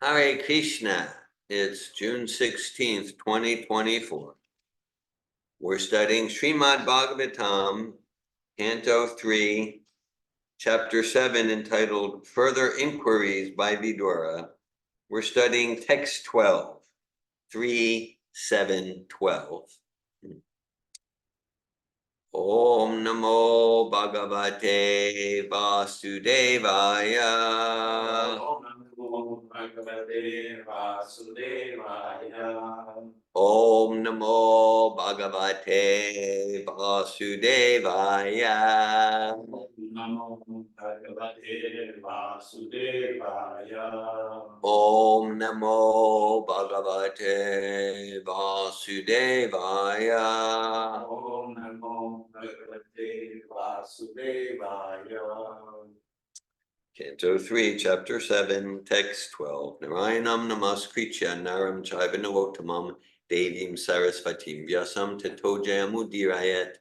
Hare Krishna. It's June 16th, 2024. We're studying Srimad Bhagavatam, Canto 3, Chapter 7, entitled Further Inquiries by Vidura. We're studying text 12, 3, 7, 12. Om Namo Bhagavate Vasudevaya. Om Namo Bhagavate Vasudevaya. Om Namo Bhagavate Vasudevaya. Om Namo Bhagavate Vasudevaya. Om Namo Bhagavate Vasudevaya. Om Namo Bhagavate Vasudevaya. Canto 3, Chapter 7, Text 12. Narayanam namaskritya naram chaiva narottamam devim sarasvatim vyasam tato jayamudirayat.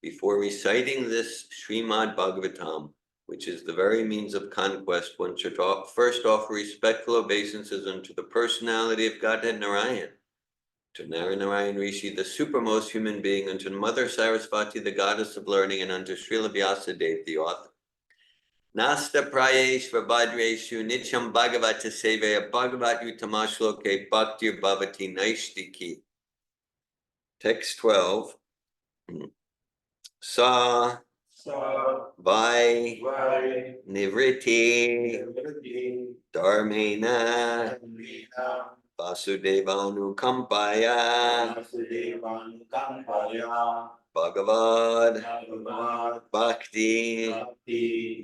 Before reciting this Srimad Bhagavatam, which is the very means of conquest, one should first offer respectful obeisances unto the personality of Godhead Narayan, to Narayan Rishi, the supermost human being, unto Mother Sarasvati, the goddess of learning, and unto Srila Vyasadeva, the author. Nasta prayeshva bhadreshu nityam bhagavata sevaya bhagavat utamashloke bhakti bhavati naishtiki. Text 12. Sa vai nivriti dharmena vasudevanu kampaya Bhagavad Bhakti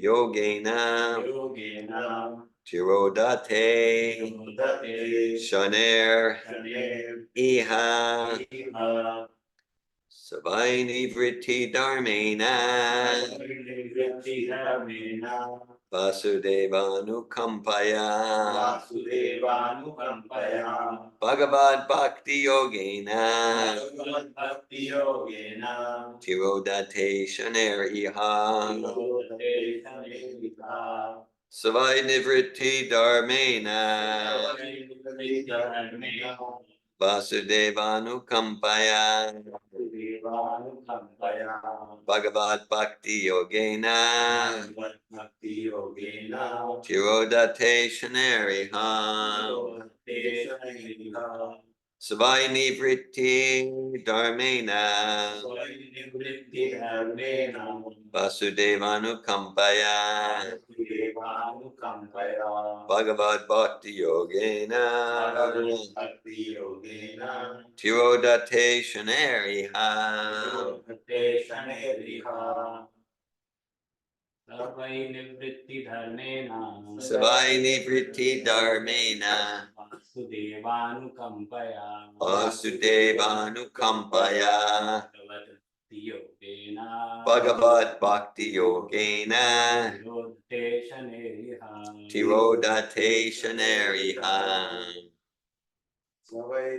Yogena Tirodate Shaner Iha Savaini Vritti Dharmena Vasudevanu Kampaya Bhagavad Bhakti Yogena Tirodate Shaner Iha Savai Nivritti Dharmena Vasudevanu Kampaya Bhagavad Bhakti Yogena Tirodate Shaneriha Savai Nivritti Dharmena Vasudevanu Kampaya Bhagavad Bhakti Yogena Tirodate Shaneriha Savai Nivritti Dharmena Vasudevanu Kampaya Bhagavad Bhakti Yogena Tirodate Shaneriha Savai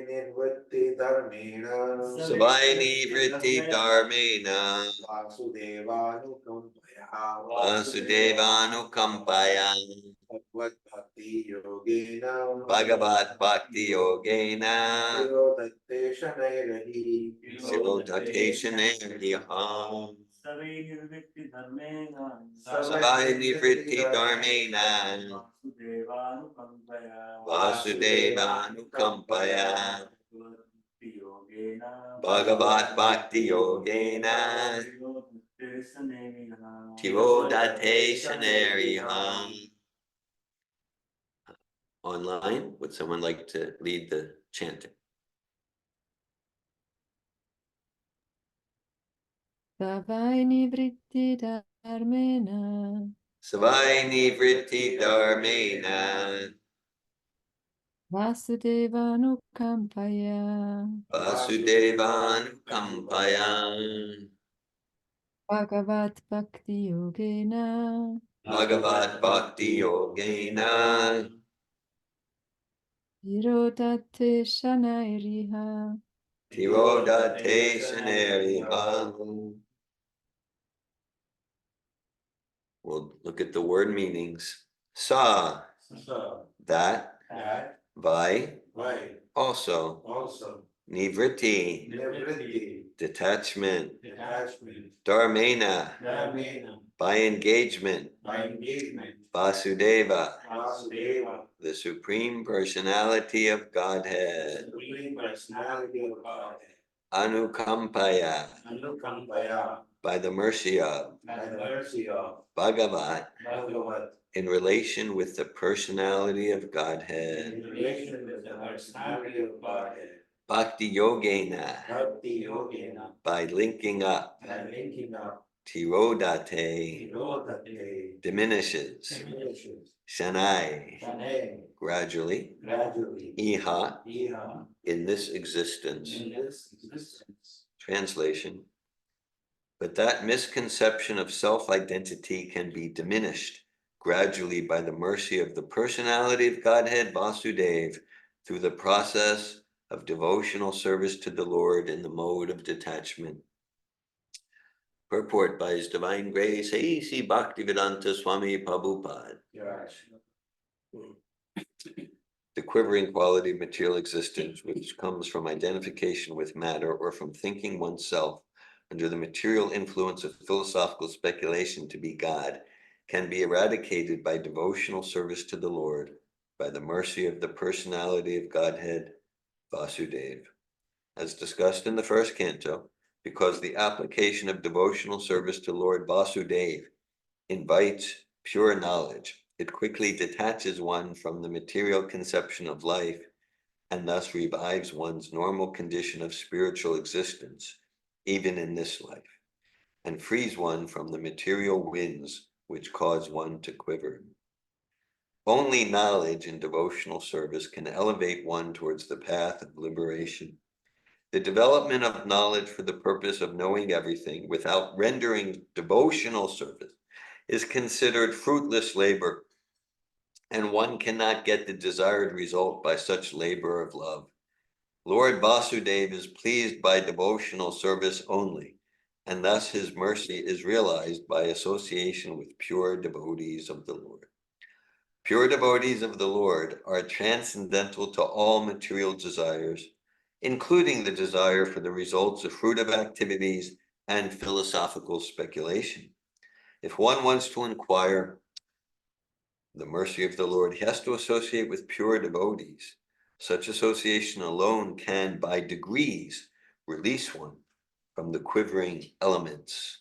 Nivritti Dharmena Vasudevanu Kampaya Bhagavad Bhakti Yogena Tirodate Shaneriha Savai Nivritti Dharmena Vasudevanu Kampaya Bhagavad Bhakti Yogena Tirodate Shaneriha. Online, would someone like to lead the chanting? Savai Nivritti Dharmena Savai Nivritti Dharmena Vasudevanu Kampaya Vasudevanu Kampaya Bhagavat Bhakti Yogena Bhagavad Bhakti Yogena Tirodate Shanairiha Tirodate Shaneriha. We'll look at the word meanings. Sa, that. that Vai by also, also Nivritti, liberty, detachment, detachment, Dharmena, dharmena, by engagement, by engagement, Vasudeva, Vasudeva, the Supreme Personality of the Godhead, Supreme Personality of God, Anukampaya, Anukampaya, by the mercy of by the mercy of Bhagavat, Bhagavat, in relation with the personality of in Godhead, relation with the personality of Godhead, Bhakti Yogena, Bhakti Yogena, by linking up, by linking up, Tirodate, Tirodate, diminishes, diminishes, Shanai, Shane, gradually, gradually, Iha, Iha, in this existence. in this existence. Translation. But that misconception of self-identity can be diminished gradually by the mercy of the personality of Godhead Vasudeva through the process of devotional service to the Lord in the mode of detachment. Purport by His Divine Grace, A.C. Bhaktivedanta Swami Prabhupada. The quivering quality of material existence, which comes from identification with matter or from thinking oneself under the material influence of philosophical speculation to be God, can be eradicated by devotional service to the Lord, by the mercy of the personality of Godhead, Vasudeva. As discussed in the first canto, because the application of devotional service to Lord Vasudeva invites pure knowledge, it quickly detaches one from the material conception of life and thus revives one's normal condition of spiritual existence, even in this life, and frees one from the material winds which cause one to quiver. Only knowledge and devotional service can elevate one towards the path of liberation. The development of knowledge for the purpose of knowing everything without rendering devotional service is considered fruitless labor, and one cannot get the desired result by such labor of love. Lord Vasudeva is pleased by devotional service only, and thus his mercy is realized by association with pure devotees of the Lord. Pure devotees of the Lord are transcendental to all material desires, including the desire for the results of fruitive activities and philosophical speculation. If one wants to inquire the mercy of the Lord, he has to associate with pure devotees. Such association alone can, by degrees, release one from the quivering elements.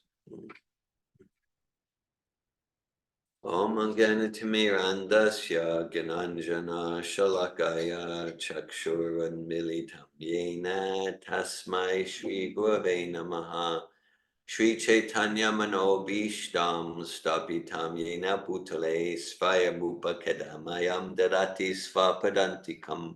Om Ganatimirandasya Gananjana Shalakaya Chakshuranmilitam Yena Tasmai Shri Gurave Namaha Shri Chaitanya Manobishtam Stapitam Yena Bhutale Svayabhupa Kedamayam Dadati Svapadantikam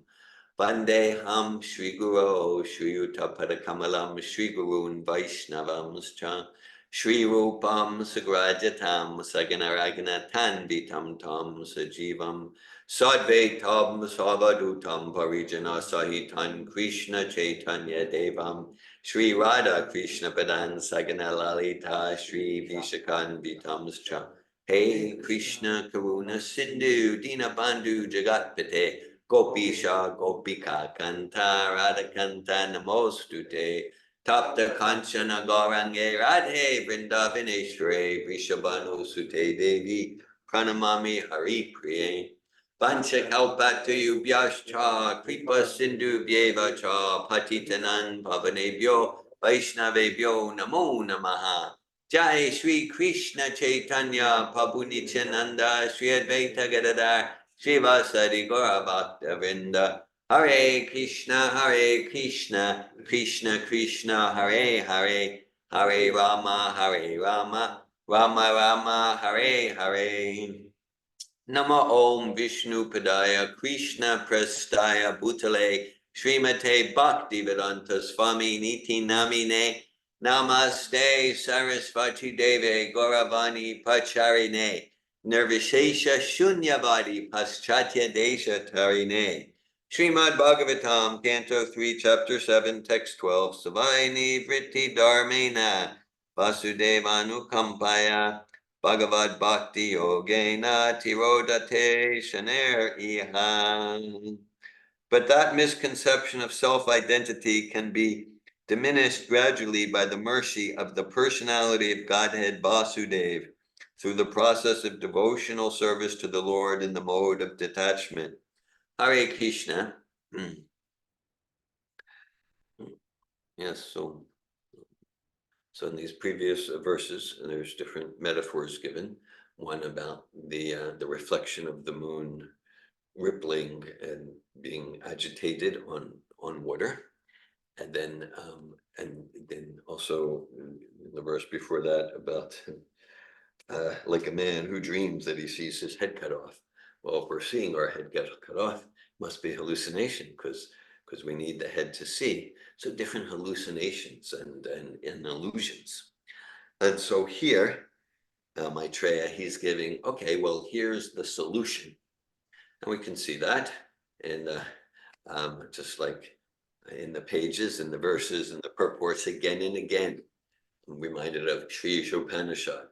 Vandeham Shri Guru Shri Yuta Padakamalam Shri Gurun Vaishnavamscha Shri Rupam Sagrajatam Saganaraganatam Vitam Tam Sajivam Sadvaitam Savadutam Parijana Sahitan Krishna Chaitanya Devam Shri Radha Krishna Padan Sagana Lalita Shri Vishakan Vitamscha Hey Krishna Karuna Sindhu Dinabandhu Jagatpate Gopisha Gopika Kanta Radha Kanta Namostute Tapta Kanchana Gaurange Radhe Vrindavaneshware Vrishabhanu Sute Devi Pranamami Hari Priye Panchakalpatayubhyascha Kripa Sindhu Vyeva Cha Patitanan Pavanebhyo Vaishnavebhyo Namo Namaha Jai Shri Krishna Chaitanya Prabhu Nityananda Shri Advaita Gadadhar Srivasadi Gaura Bhakta Vrinda Hare Krishna, Krishna Krishna, Hare Hare, Hare Rama, Rama Rama, Hare Hare. Nama Om Vishnu Padaya, Krishna Prestaya Bhutale, Srimate Bhaktivedanta Swami Niti Namine, Namaste Sarasvati Deve Gauravani Pacharine, Nirvishesha Shunyavadi Paschatya Desha Tarine. Srimad Bhagavatam, Canto 3, Chapter 7, Text 12, Savaini Vritti Dharmena, Vasudevanukampaya, Bhagavad Bhakti Yogena Tirodate Shaner Ihan. But that misconception of self-identity can be diminished gradually by the mercy of the personality of Godhead Vasudeva through the process of devotional service to the Lord in the mode of detachment. Hare Krishna. Yes, so in these previous verses, there's different metaphors given. One about the reflection of the moon rippling and being agitated on water, and then also in the verse before that about like a man who dreams that he sees his head cut off. Well, if we're seeing our head get cut off, it must be hallucination because we need the head to see. So different hallucinations and illusions. And so here, Maitreya, he's giving, okay, well, here's the solution. And we can see that in just like in the pages and the verses and the purports again and again. I'm reminded of Sri Upanishad,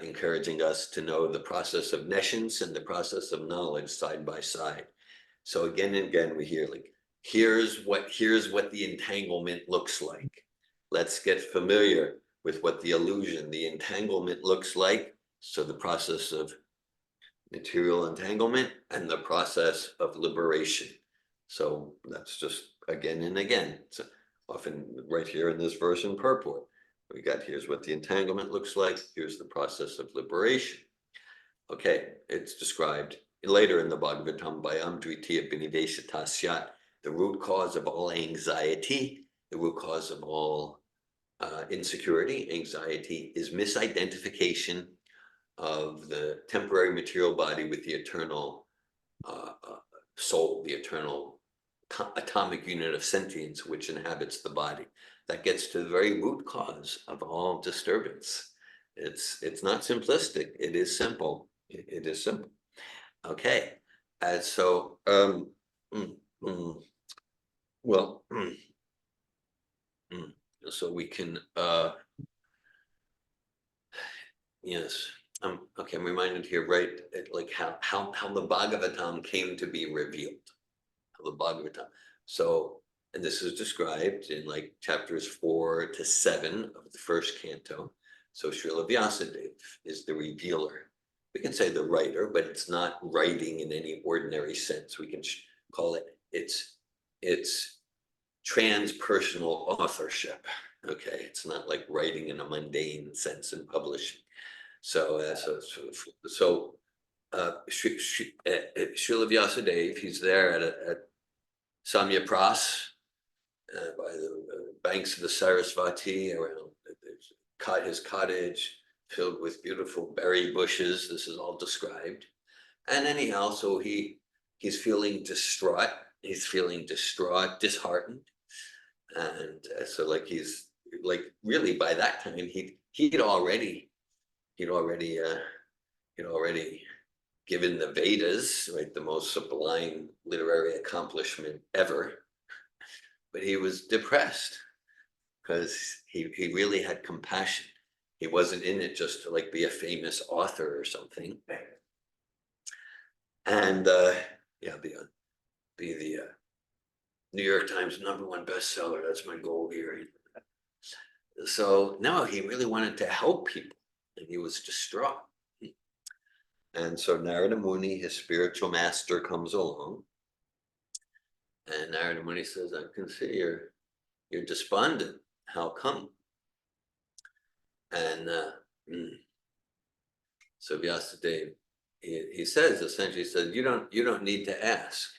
encouraging us to know the process of nescience and the process of knowledge side by side. So again and again we hear like, here's what the entanglement looks like. Let's get familiar with what the illusion, the entanglement looks like. So the process of material entanglement and the process of liberation. So that's just again and again. So often right here in this verse in purport, we got here's what the entanglement looks like. Here's the process of liberation. Okay, it's described later in the Bhagavatam by Dvitiya Binidesha, the root cause of all anxiety, the root cause of all insecurity, anxiety is misidentification of the temporary material body with the eternal soul, the eternal atomic unit of sentience which inhabits the body. That gets to the very root cause of all disturbance. It's not simplistic. It is simple. It is simple. Okay, and so so we can yes. Okay, I'm reminded here, right? Like how the Bhagavatam came to be revealed. How the Bhagavatam. So, and this is described in like chapters 4 to 7 of the first canto. So Srila Vyasadeva is the revealer. We can say the writer, but it's not writing in any ordinary sense. We can call it it's transpersonal authorship. Okay, it's not like writing in a mundane sense and publishing. So Srila Vyasadeva, he's there at Samya Pras by the banks of the Sarasvati, around his cottage filled with beautiful berry bushes. This is all described. And anyhow, so he's feeling distraught. He's feeling distraught, disheartened, and so like he's like really by that time he'd already given the Vedas, right, the most sublime literary accomplishment ever. But he was depressed because he really had compassion. He wasn't in it just to like be a famous author or something. And be the New York Times #1 bestseller. That's my goal here. So no, he really wanted to help people, and he was distraught. And so Narada Muni, his spiritual master, comes along, and Narada Muni says, "I can see you're despondent. How come?" And so Vyasadeva, he says essentially, he says, "You don't need to ask."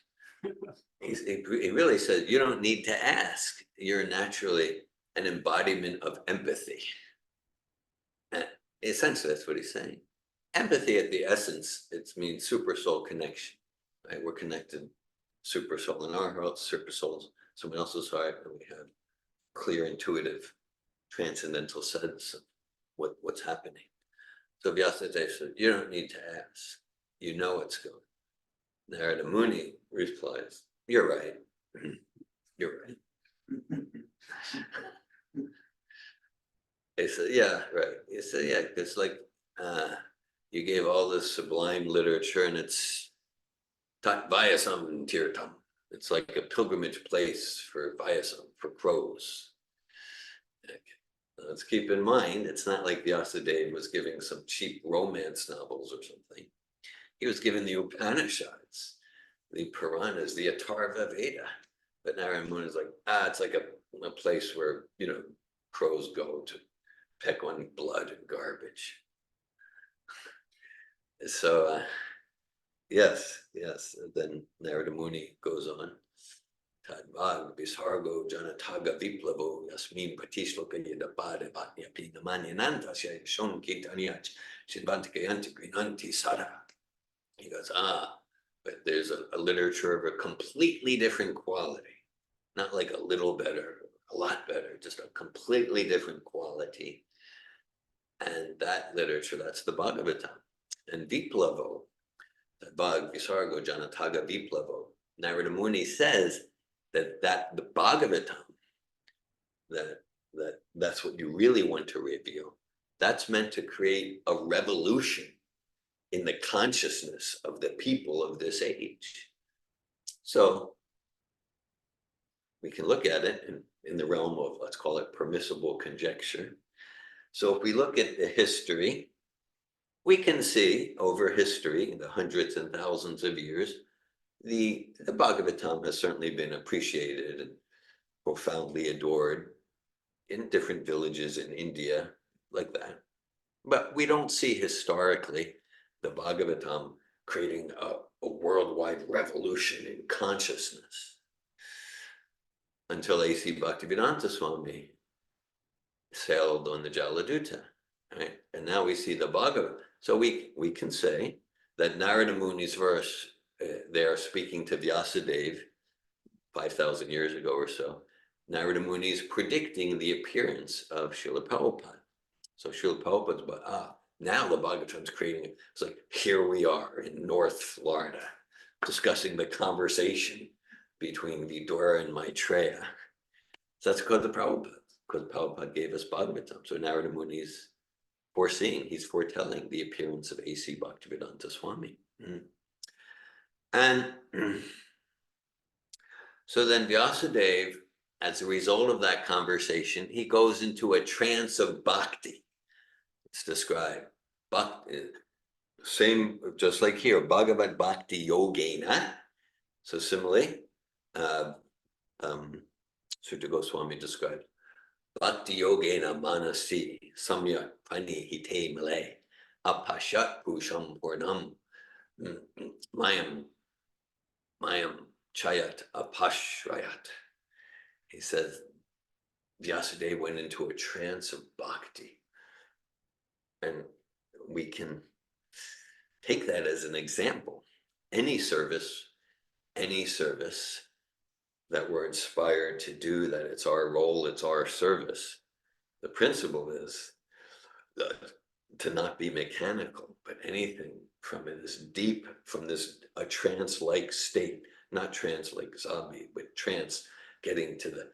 He really says, "You don't need to ask. You're naturally an embodiment of empathy." And essentially, that's what he's saying. Empathy at the essence, it means super soul connection, right? We're connected, super soul in our heart, super souls, someone else's heart, and we have clear, intuitive, transcendental sense of what's happening. So Vyasadeva said, "You don't need to ask. You know what's going." Narada Muni replies, "You're right. You're right." He said, "Yeah, right." He said, "Yeah, because like you gave all this sublime literature, and it's Vyasam Tirtham. It's like a pilgrimage place for Vyasam, for crows. Let's keep in mind, it's not like Vyasadeva was giving some cheap romance novels or something. He was giving the Upanishads, the Puranas, the Atharva Veda. But Narayana Muni is like, it's like a place where, crows go to peck on blood and garbage. So, yes. Then Narada Muni goes on. Tadvad Visargo Janataga Viplavo Yasmin Patishloka Yadapade Vatnyapi Namanyananta Shon Kitanyach Shidvantikayanti Grinanti Sada. He goes, but there's a literature of a completely different quality. Not like a little better, a lot better, just a completely different quality. And that literature, that's the Bhagavatam. And Viplavo, Bhag Visargo Janataga Viplavo, Narada Muni says that the Bhagavatam, that's what you really want to reveal. That's meant to create a revolution in the consciousness of the people of this age. So we can look at it in the realm of, let's call it permissible conjecture. So if we look at the history, we can see over history, the hundreds and thousands of years, the Bhagavatam has certainly been appreciated and profoundly adored in different villages in India, like that. But we don't see historically the Bhagavatam creating a worldwide revolution in consciousness until A.C. Bhaktivedanta Swami sailed on the Jaladuta, right? And now we see the Bhagavatam. So we can say that Narada Muni's verse, they are speaking to Vyasadeva 5,000 years ago or so. Narada Muni is predicting the appearance of Srila Prabhupada. So Srila Prabhupada's about, now the Bhagavatam's creating it. It's like, here we are in North Florida, discussing the conversation between Vidura and Maitreya. So that's because of Prabhupada, because Prabhupada gave us Bhagavatam. So Narada Muni's foreseeing, he's foretelling the appearance of A.C. Bhaktivedanta Swami. And so then Vyasadeva, as a result of that conversation, he goes into a trance of bhakti. It's described. Bhakti, same, just like here, Bhagavad Bhakti Yogena. So similarly, Sutta Goswami described Bhakti Yogena Manasi Samyak Pani Hite Malay Apashat Pusham Purnam Mayam Chayat Apashrayat. He says Vyasadeva went into a trance of bhakti. And we can take that as an example. Any service that we're inspired to do, that it's our role, it's our service. The principle is to not be mechanical, but anything from this deep, from this a trance-like state, not trance like zombie, but trance, getting to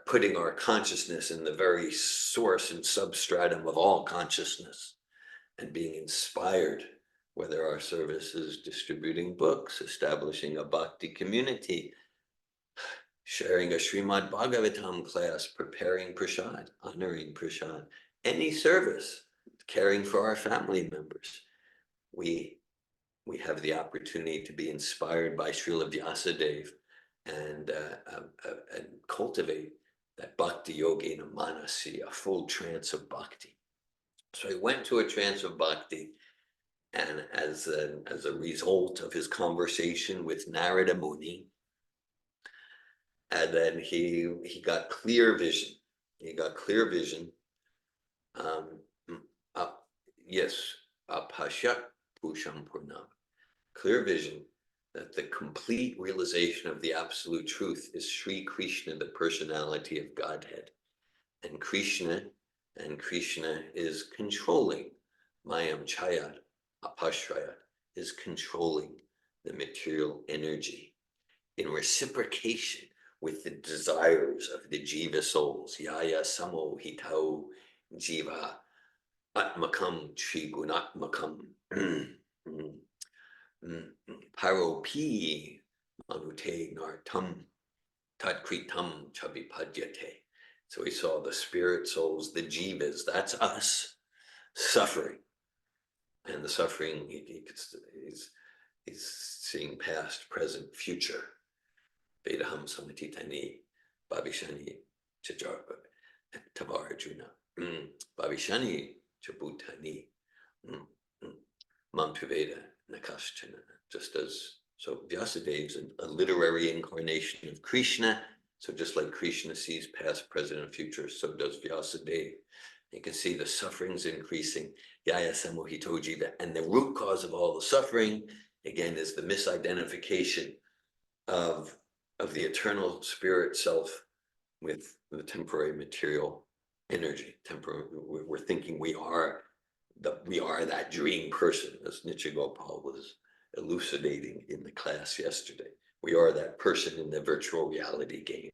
putting our consciousness in the very source and substratum of all consciousness, and being inspired, whether our service is distributing books, establishing a bhakti community, sharing a Srimad Bhagavatam class, preparing prasad, honoring prasad, any service, caring for our family members. We have the opportunity to be inspired by Srila Vyasadeva and cultivate that bhakti yogena manasi, a full trance of bhakti. So he went to a trance of bhakti, and as a result of his conversation with Narada Muni, and then he got clear vision. He got clear vision. Apashat Pusham Purnam. Clear vision that the complete realization of the absolute truth is Sri Krishna, the personality of Godhead. And Krishna is controlling Mayam Chayat, Apashrayat, is controlling the material energy in reciprocation with the desires of the jiva souls. Yaya Samo Hitao Jiva Atmakam Trigunatmakam Paropi Manute Nartam Tatkritam Chavipadyate. So he saw the spirit souls, the jivas, that's us, suffering. And the suffering, he's seeing past, present, future. Vedaham Samatitani, Babishani, Tavarajuna, Babishani, Chabutani, Mamtuveda, Nakashchana. Just as, so Vyasadev's a literary incarnation of Krishna. So just like Krishna sees past, present, and future, so does Vyasadeva. You can see the sufferings increasing, Yaya Samohito Jiva, and the root cause of all the suffering, again, is the misidentification of the eternal spirit self with the temporary material energy. We're thinking we are that dream person, as Nietzsche Gopal was elucidating in the class yesterday. We are that person in the virtual reality game.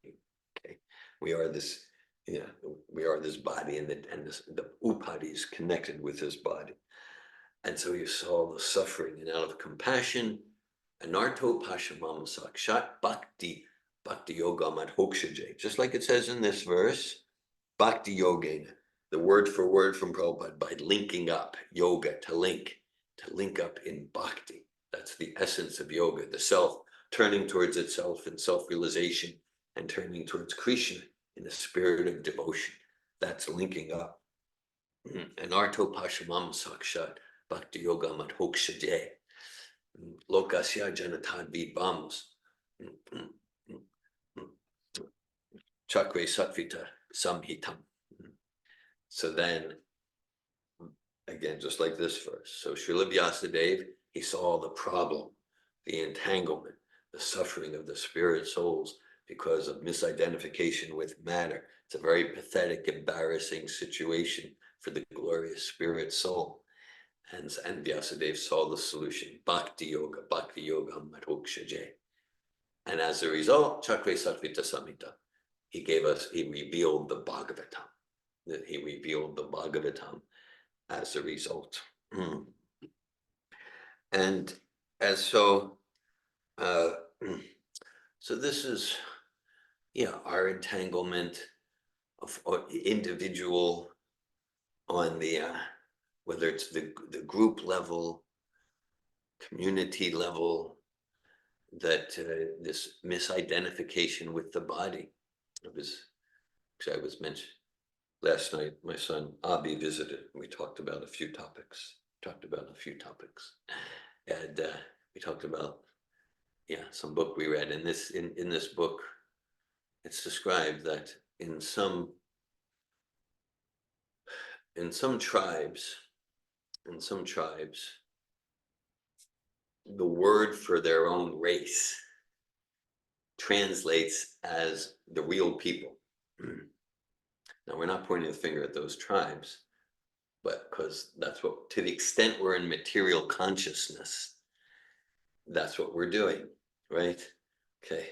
Okay, we are this. Yeah, we are this body, and the upadi is connected with this body. And so you saw the suffering, and out of compassion, anarto pashamam sakshat bhakti yoga madhokshaje. Just like it says in this verse, bhakti yogena, the word for word from Prabhupada, by linking up, yoga, to link up in bhakti. That's the essence of yoga, the self turning towards itself in self-realization and turning towards Krishna in a spirit of devotion. That's linking up. Anarto pashamam sakshat bhakti yoga madhokshaje. Lokasya janatad vidvams. Chakre satvita samhitam. So then, again, just like this verse. So Srila Vyasadeva, he saw the problem, the entanglement, the suffering of the spirit souls because of misidentification with matter. It's a very pathetic, embarrassing situation for the glorious spirit soul. And Vyasadeva saw the solution, Bhakti Yoga Madhokshaje. And as a result, Chakre Satvita Samhita, he revealed the Bhagavatam. That he revealed the Bhagavatam as a result. And as so this is, our entanglement of individual on the whether it's the group level, community level, that this misidentification with the body. I was mentioned last night, my son Abi visited. We talked about a few topics. And we talked about some book we read. And in this book, it's described that in some tribes, the word for their own race translates as the real people. Now, we're not pointing the finger at those tribes, but because that's what, to the extent we're in material consciousness, that's what we're doing, right? Okay.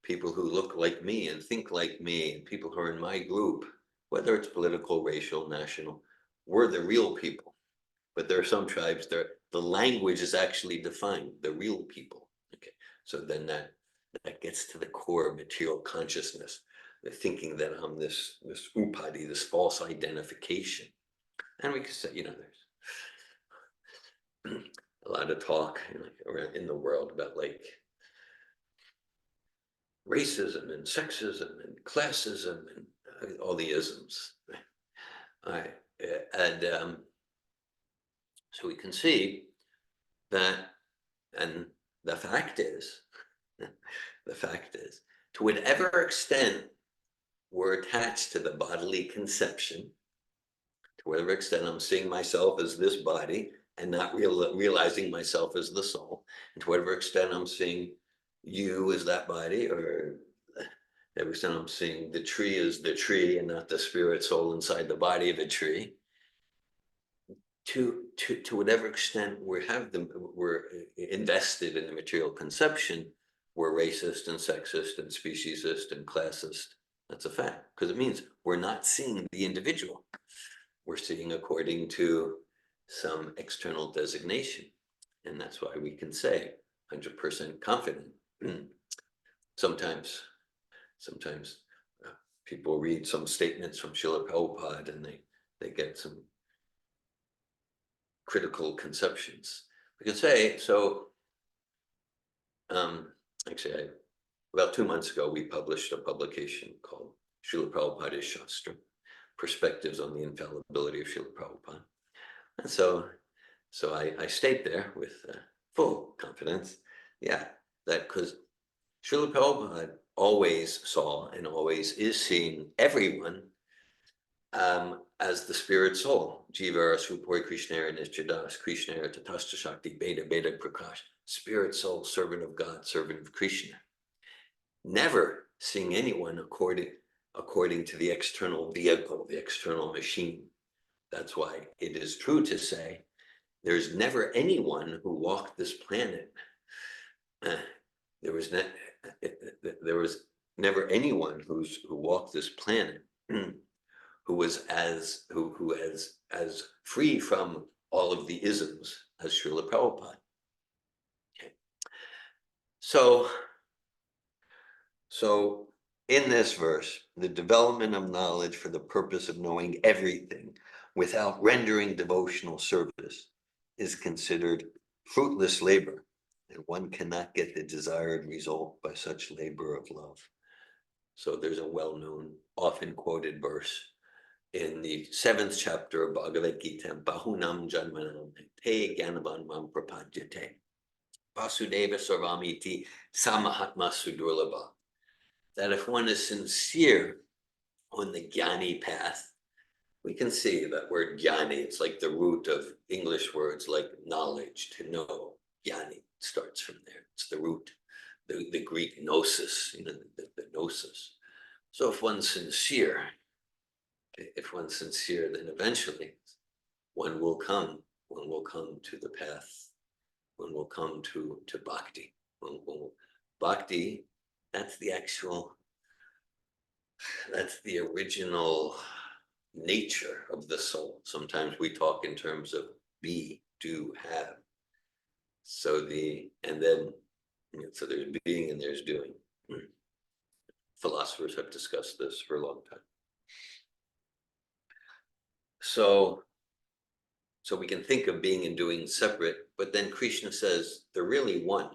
People who look like me and think like me, and people who are in my group, whether it's political, racial, national, we're the real people. But there are some tribes the language is actually defined, the real people. Okay. So then that gets to the core of material consciousness, the thinking that I'm this upadi, this false identification. And we could say, there's a lot of talk around in the world about like racism and sexism and classism and all the isms. All right. And so we can see that, and the fact is, to whatever extent we're attached to the bodily conception, to whatever extent I'm seeing myself as this body and not realizing myself as the soul, and to whatever extent I'm seeing you as that body, or every extent I'm seeing the tree as the tree and not the spirit soul inside the body of a tree, to whatever extent we're invested in the material conception, we're racist and sexist and speciesist and classist. That's a fact, because it means we're not seeing the individual. we're seeing according to some external designation. And that's why we can say 100% confident. Sometimes people read some statements from Srila Prabhupada and they get some critical conceptions. We can say, so actually about 2 months ago, we published a publication called Srila Prabhupada Shastra, Perspectives on the Infallibility of Srila Prabhupada. And so I state there with full confidence, yeah, that because Srila Prabhupada always saw and always is seeing everyone as the spirit soul. Jiva Rasupoi Krishnera Nishchadas, Krishnera Tatasta Shakti, Beta Beta Prakash, spirit soul, servant of God, servant of Krishna. Never seeing anyone according to the external vehicle, the external machine. That's why it is true to say there's never anyone who walked this planet. There was never anyone who walked this planet who was as free from all of the isms as Srila Prabhupada. Okay. So in this verse, the development of knowledge for the purpose of knowing everything without rendering devotional service is considered fruitless labor, and one cannot get the desired result by such labor of love. So there's a well-known, often quoted verse in the 7th chapter of Bhagavad Gita, Bahunam Janmanam Te Gyanavan Mam Prapadyate Vasudeva Sarvamiti Samahatma Sudurlabha. That if one is sincere on the Jnani path, we can see that word Jnani, it's like the root of English words like knowledge, to know. Jnani starts from there. It's the root, the Greek gnosis, the gnosis. So if one's sincere, then eventually one will come to the path, one will come to Bhakti. Bhakti, that's the original nature of the soul. Sometimes we talk in terms of be, do, have. So there's being and there's doing. Philosophers have discussed this for a long time. So we can think of being and doing separate, but then Krishna says they're really one.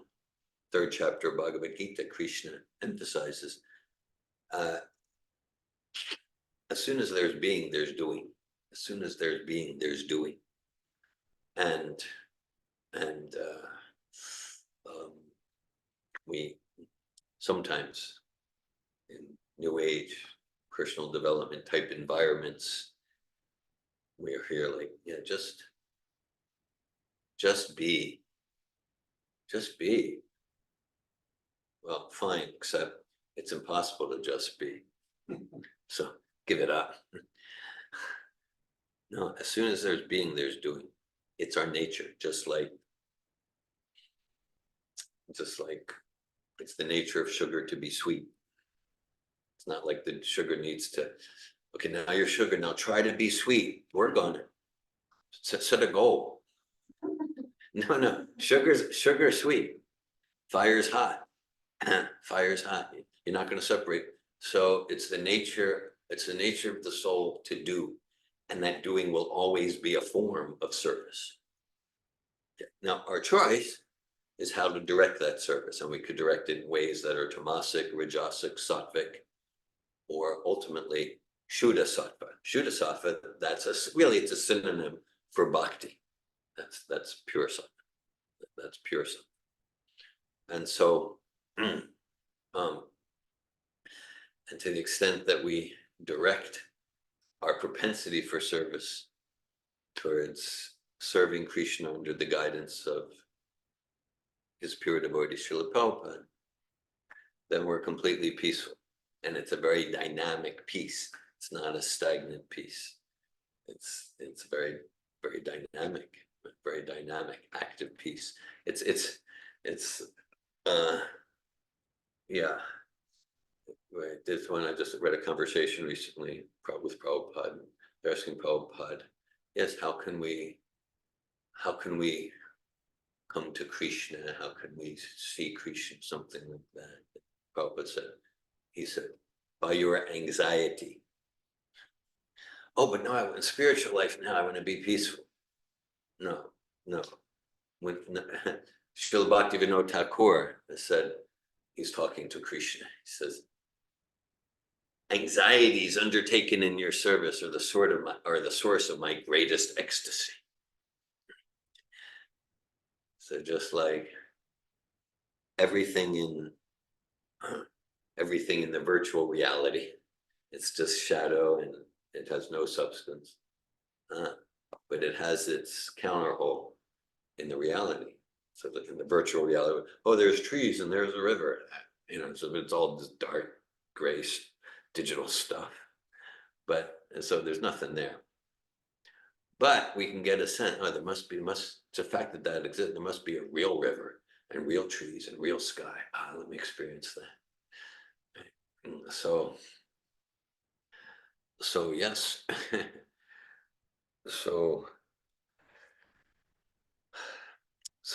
3rd chapter of Bhagavad Gita, Krishna emphasizes as soon as there's being, there's doing. As soon as there's being, there's doing. And we sometimes in New Age, personal development type environments, we are here like, yeah, just be. Just be. Well, fine, except it's impossible to just be. So give it up. No, as soon as there's being, there's doing. It's our nature, just like it's the nature of sugar to be sweet. It's not like the sugar needs to, okay, now you're sugar, now try to be sweet. Work on it. Set a goal. No, sugar's sweet. Fire's hot. Fire's hot. You're not going to separate. So it's the nature of the soul to do. And that doing will always be a form of service. Now, our choice is how to direct that service. And we could direct it in ways that are tamasic, rajasic, sattvic, or ultimately Shuddha Sattva. Shuddha Sattva, it's a synonym for bhakti. That's pure Sattva. That's pure Sattva. And so, and to the extent that we direct our propensity for service towards serving Krishna under the guidance of his pure devotee Srila Prabhupada, then we're completely peaceful. And it's a very dynamic peace. It's not a stagnant peace. It's very, very dynamic, active peace. Yeah. Right. This one, I just read a conversation recently with Prabhupada. they're asking Prabhupada, yes, how can we come to Krishna? How can we see Krishna? Something like that. Prabhupada said, he said, by your anxiety. Oh, but no, I want spiritual life now. I want to be peaceful. No. When Srila Bhaktivinoda Thakur said, he's talking to Krishna. He says, anxieties undertaken in your service are the source of my greatest ecstasy. So just like everything in the virtual reality, it's just shadow and it has no substance. But it has its counterhole in the reality. So that in the virtual reality, oh, there's trees and there's a river, so it's all just dark, gray, digital stuff. But so there's nothing there. But we can get a sense, oh, it's the fact that exists, there must be a real river and real trees and real sky. Let me experience that. So yes. So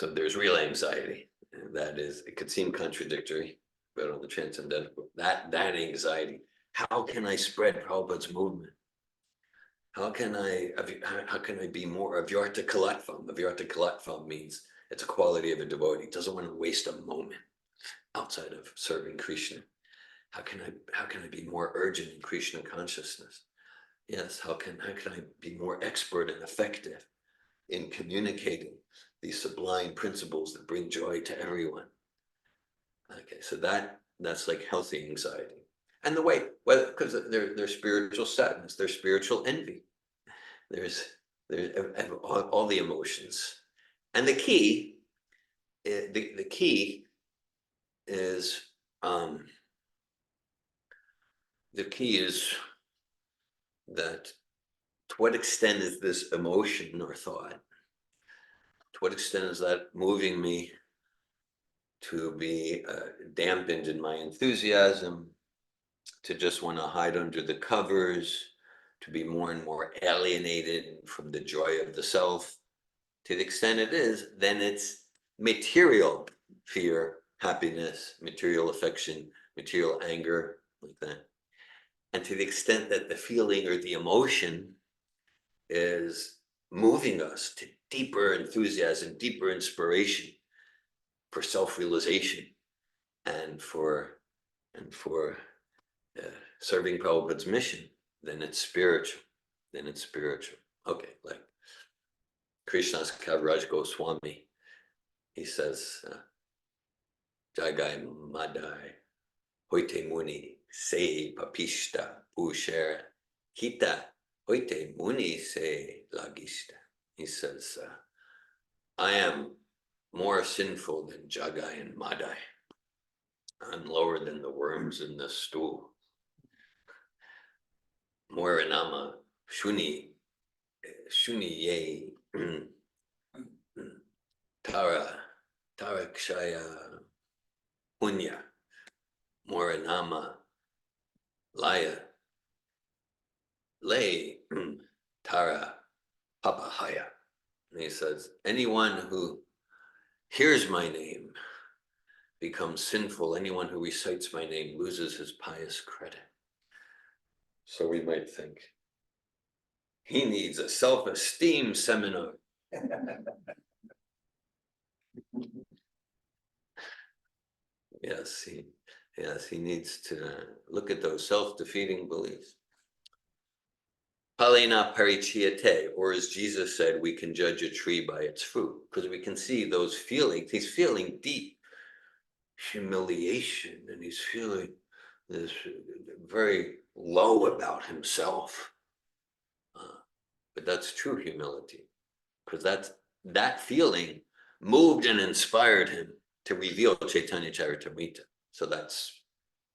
there's real anxiety. That is, it could seem contradictory, but on the transcendental, that anxiety, how can I spread Prabhupada's movement? How can I be more avyarta kalatvam? Avyarta kalatvam means it's a quality of a devotee. It doesn't want to waste a moment outside of serving Krishna. How can I be more urgent in Krishna consciousness? Yes, how can I be more expert and effective in communicating these sublime principles that bring joy to everyone? Okay, so that's like healthy anxiety. And the way, well, because there's spiritual sadness, there's spiritual envy, there's all the emotions. And the key is that to what extent is this emotion or thought? To what extent is that moving me to be dampened in my enthusiasm, to just want to hide under the covers, to be more and more alienated from the joy of the self? To the extent it is, then it's material fear, happiness, material affection, material anger, like that. And to the extent that the feeling or the emotion is moving us to deeper enthusiasm, deeper inspiration for self-realization and for serving Prabhupada's mission, then it's spiritual. Okay, like Krishna's Kaviraj Goswami, he says, Jagai Madai, Hoite Muni, Se Papishta, Pusher, Kita, Hoite Muni, Se Lagishta. He says, I am more sinful than Jagai and Madai. I'm lower than the worms in the stool. Moranama Shuni Ye Tara Kshaya Punya Moranama Laya Lay Tara Papahaya. And he says, anyone who hears my name becomes sinful. Anyone who recites my name loses his pious credit. So we might think, he needs a self-esteem seminar. Yes, he needs to look at those self-defeating beliefs. Palena parichiyate, or as Jesus said, we can judge a tree by its fruit, because we can see those feelings. He's feeling deep humiliation, and he's feeling this very low about himself. But that's true humility, because that feeling moved and inspired him to reveal Chaitanya Charitamrita. So that's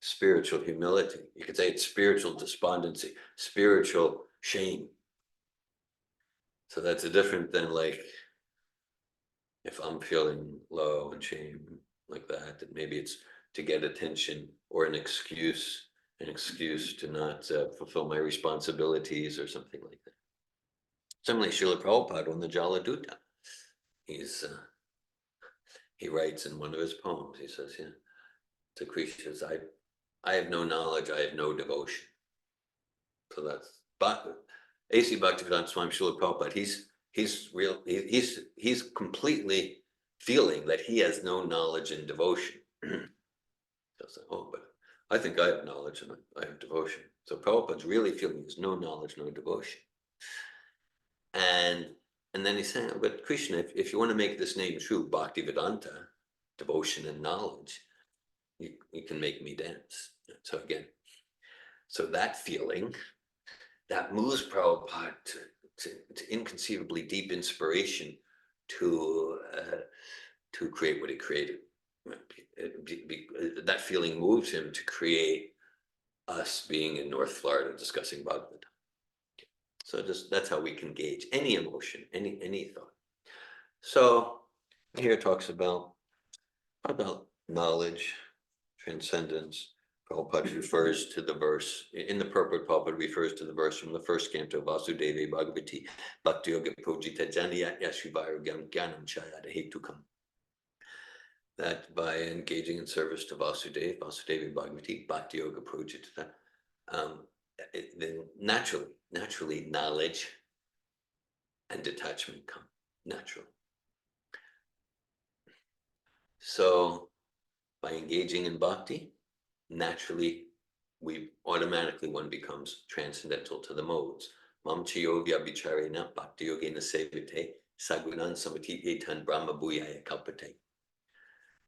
spiritual humility. You could say it's spiritual despondency, spiritual shame. So that's different than like, if I'm feeling low and shame like that, then maybe it's to get attention or an excuse to not fulfill my responsibilities or something like that. Similarly, Srila Prabhupada on the Jaladuta, he writes in one of his poems, he says, yeah, to Krishna, I have no knowledge, I have no devotion. So that's, but A.C. Bhaktivedanta Swami Srila Prabhupada, he's completely feeling that he has no knowledge and devotion. Oh, but I think I have knowledge and I have devotion. So Prabhupada's really feeling there's no knowledge, no devotion. And then he's saying, but Krishna, if you want to make this name true, Bhaktivedanta, devotion and knowledge, you can make me dance. So again, so that feeling, that moves Prabhupada to inconceivably deep inspiration to create what he created. That feeling moves him to create us being in North Florida discussing Bhagavad. So that's how we can gauge any emotion, any thought. So here it talks about knowledge, transcendence. Prabhupada refers to the verse, in the purport, Prabhupada refers to the verse from the first canto of Vasudevi Bhagavati, Bhakti Yoga Projita Janya Yashivayogam Gyanam Chayada Hetukam. That by engaging in service to Vasudevi Bhagavati, Bhakti Yoga Projita, then naturally knowledge and detachment come naturally. So by engaging in bhakti, naturally, one becomes transcendental to the modes. Mam chiyogya bicharena bhakti yogena sevite sagunan samatitetan brahma bhuyaya kalpate.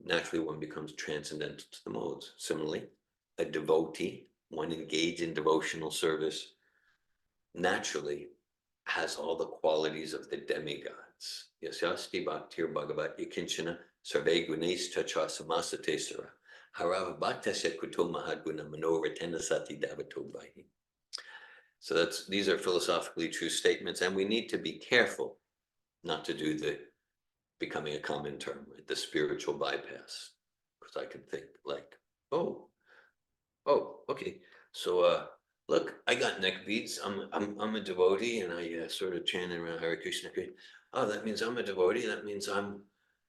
Naturally, one becomes transcendental to the modes. Similarly, a devotee, one engaged in devotional service, naturally has all the qualities of the demigods. Yasyasti bhaktir bhagavat yakinchana sarve gunes tacha samasate sara. Harava bhaktasya kuto mahadguna manoratena sati davato bhahi. So these are philosophically true statements, and we need to be careful not to do the becoming a common term, right? The spiritual bypass. Because I could think like, oh, okay. So look, I got neck beads. I'm a devotee, and I sort of chanting around Hare Krishna. Oh, that means I'm a devotee. That means I'm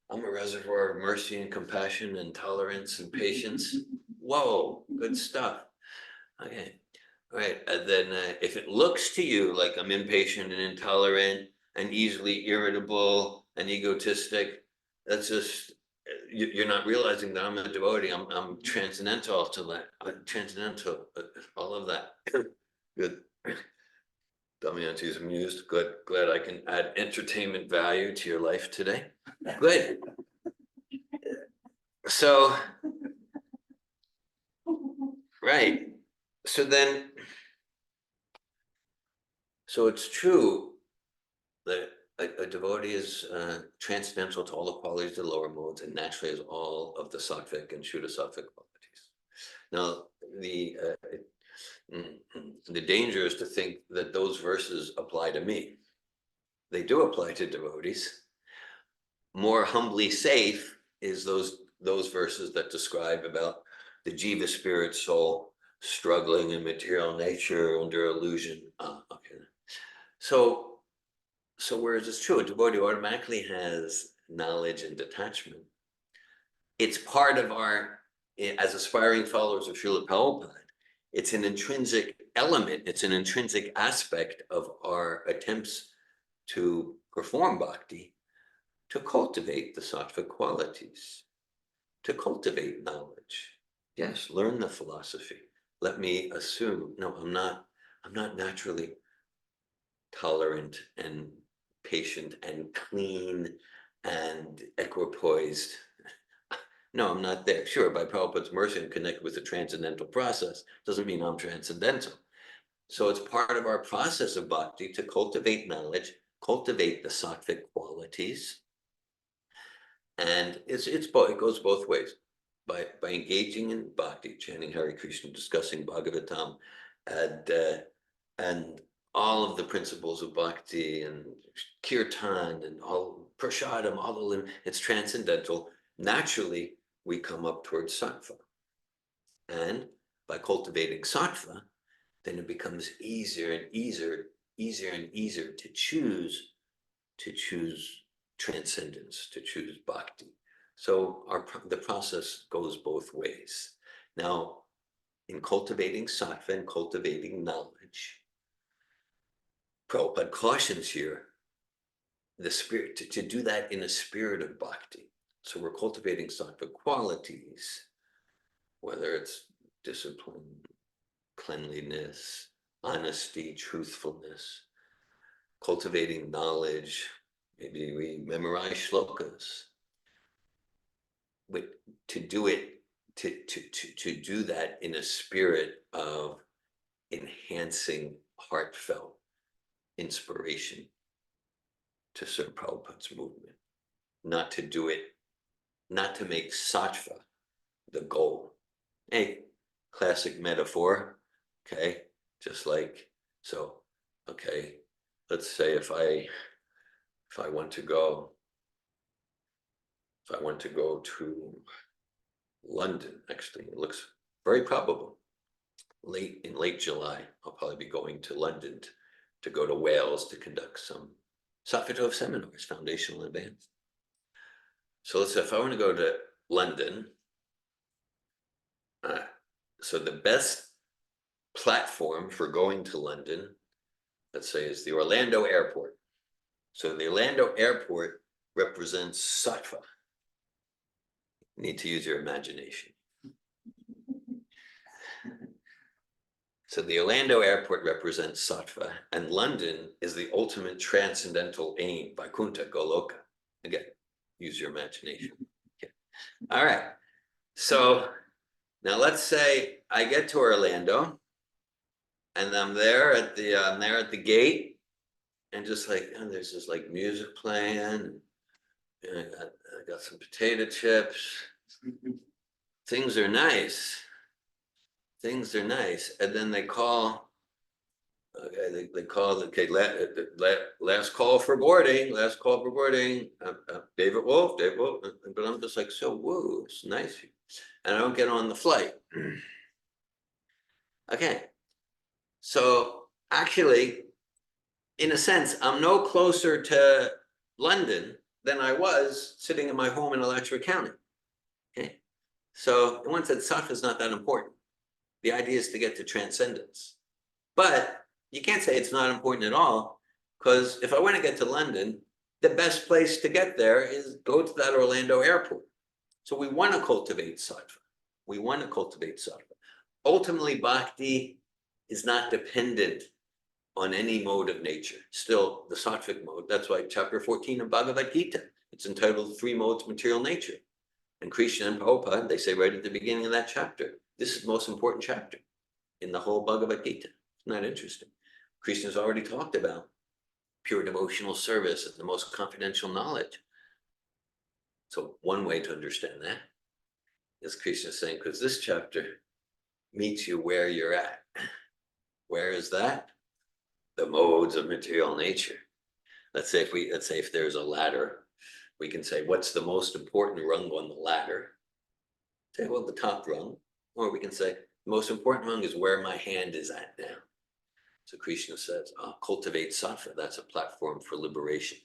a reservoir of mercy and compassion and tolerance and patience. Whoa, good stuff. Okay, all right. And then if it looks to you like I'm impatient and intolerant and easily irritable and egotistic, that's just you're not realizing that I'm a devotee. I'm transcendental to that. Transcendental, all of that. Good. Damayanti's amused. Good. Glad I can add entertainment value to your life today. Good. So, right. So then, so it's true that a devotee is transcendental to all the qualities of the lower modes and naturally has all of the sattvic and Shuddha sattvic qualities. Now, the danger is to think that those verses apply to me. They do apply to devotees. More humbly safe is those verses that describe about the jiva spirit soul struggling in material nature under illusion. Okay. So whereas it's true, a devotee automatically has knowledge and detachment. It's part of our, as aspiring followers of Srila Prabhupada, it's an intrinsic element, it's an intrinsic aspect of our attempts to perform bhakti, to cultivate the sattvic qualities, to cultivate knowledge. Yes, learn the philosophy. Let me assume, no, I'm not naturally tolerant and patient and clean and equipoised. No, I'm not there. Sure, by Prabhupada's mercy, I'm connected with the transcendental process. Doesn't mean I'm transcendental. So it's part of our process of bhakti to cultivate knowledge, cultivate the sattvic qualities. And it goes both ways. By engaging in bhakti, chanting Hare Krishna, discussing Bhagavatam, and all of the principles of bhakti and kirtan and all prasadam, all of them, it's transcendental. Naturally, we come up towards sattva. And by cultivating sattva, then it becomes easier and easier easier and easier to choose transcendence, to choose bhakti. So the process goes both ways. Now, in cultivating sattva and cultivating knowledge, Prabhupada cautions here the spirit to do that in a spirit of bhakti. So we're cultivating sattva qualities, whether it's discipline, cleanliness, honesty, truthfulness, cultivating knowledge. Maybe we memorize shlokas. But to do it, to do that in a spirit of enhancing heartfelt inspiration to serve Prabhupada's movement, not to do it, not to make sattva the goal. Hey, classic metaphor, okay? Just like, so, okay, let's say if I want to go to London, actually, it looks very probable. In late July, I'll probably be going to London to go to Wales to conduct some Sattva seminars, foundational and advanced. So let's say if I want to go to London, so the best platform for going to London, let's say, is the Orlando airport. So the Orlando airport represents sattva. You need to use your imagination. So the Orlando airport represents sattva, and London is the ultimate transcendental aim, Vaikuntha, Goloka. Again, use your imagination. Okay. All right. So now let's say I get to Orlando, and I'm there at the gate, and just like, and there's this like music playing, and I got some potato chips. Things are nice. Things are nice, and then they call. Okay, they call. Okay, last call for boarding. Last call for boarding. David Wolf. But I'm just like, so whoa, it's nice, and I don't get on the flight. Okay, so actually, in a sense, I'm no closer to London than I was sitting in my home in Alachua County. Okay, so in one sense, sattva is not that important. The idea is to get to transcendence. But you can't say it's not important at all, because if I want to get to London, the best place to get there is go to that Orlando airport. So we want to cultivate sattva. We want to cultivate sattva. Ultimately, bhakti is not dependent on any mode of nature. Still, the sattvic mode. That's why chapter 14 of Bhagavad Gita, it's entitled Three Modes of Material Nature. And Krishna and Prabhupada, they say right at the beginning of that chapter, this is the most important chapter in the whole Bhagavad Gita. Isn't that interesting? Krishna's already talked about pure devotional service and the most confidential knowledge. So one way to understand that is Krishna saying, because this chapter meets you where you're at. Where is that? The modes of material nature. Let's say if there's a ladder, we can say, what's the most important rung on the ladder? Say, well, the top rung. Or we can say, the most important rung is where my hand is at now. So Krishna says, cultivate sattva. That's a platform for liberation.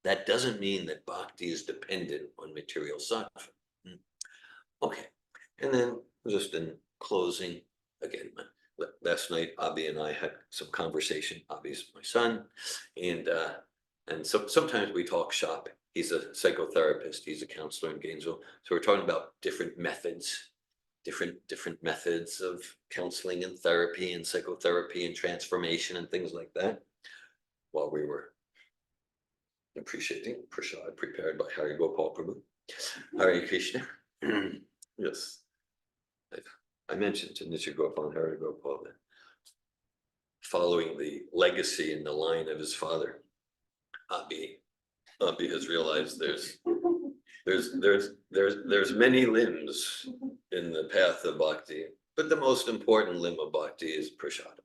That doesn't mean that bhakti is dependent on material sattva. Okay. And then just in closing, again, last night, Abhi and I had some conversation. Abhi's my son. And so sometimes we talk shopping. He's a psychotherapist. He's a counselor in Gainesville. So we're talking about different methods of counseling and therapy and psychotherapy and transformation and things like that, while we were appreciating prasad prepared by Hari Gopal Prabhu. Hare Krishna. Yes, I mentioned to Nitya Gopal and Hari Gopal that following the legacy in the line of his father, Abhi has realized there's many limbs in the path of bhakti, but the most important limb of bhakti is prasada.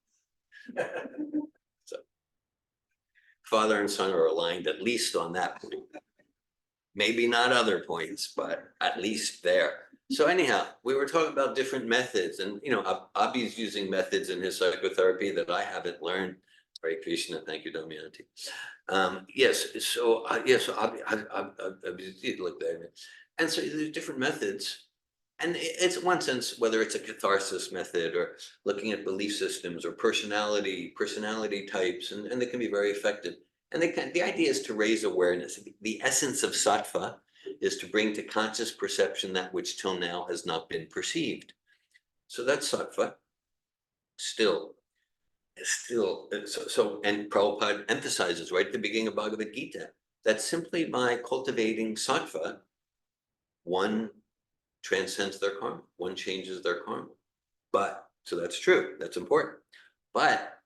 So father and son are aligned at least on that point. Maybe not other points, but at least there. So anyhow, we were talking about different methods, and Abhi's using methods in his psychotherapy that I haven't learned. Hare Krishna, thank you, Damayanti. Yes, so yes, I did look there, and so there's different methods, and it's one sense whether it's a catharsis method or looking at belief systems or personality types, and they can be very effective. And the idea is to raise awareness. The essence of sattva is to bring to conscious perception that which till now has not been perceived. So that's sattva. Still, and Prabhupada emphasizes right at the beginning of Bhagavad Gita that simply by cultivating sattva, one transcends their karma, one changes their karma. But, so that's true, that's important. But,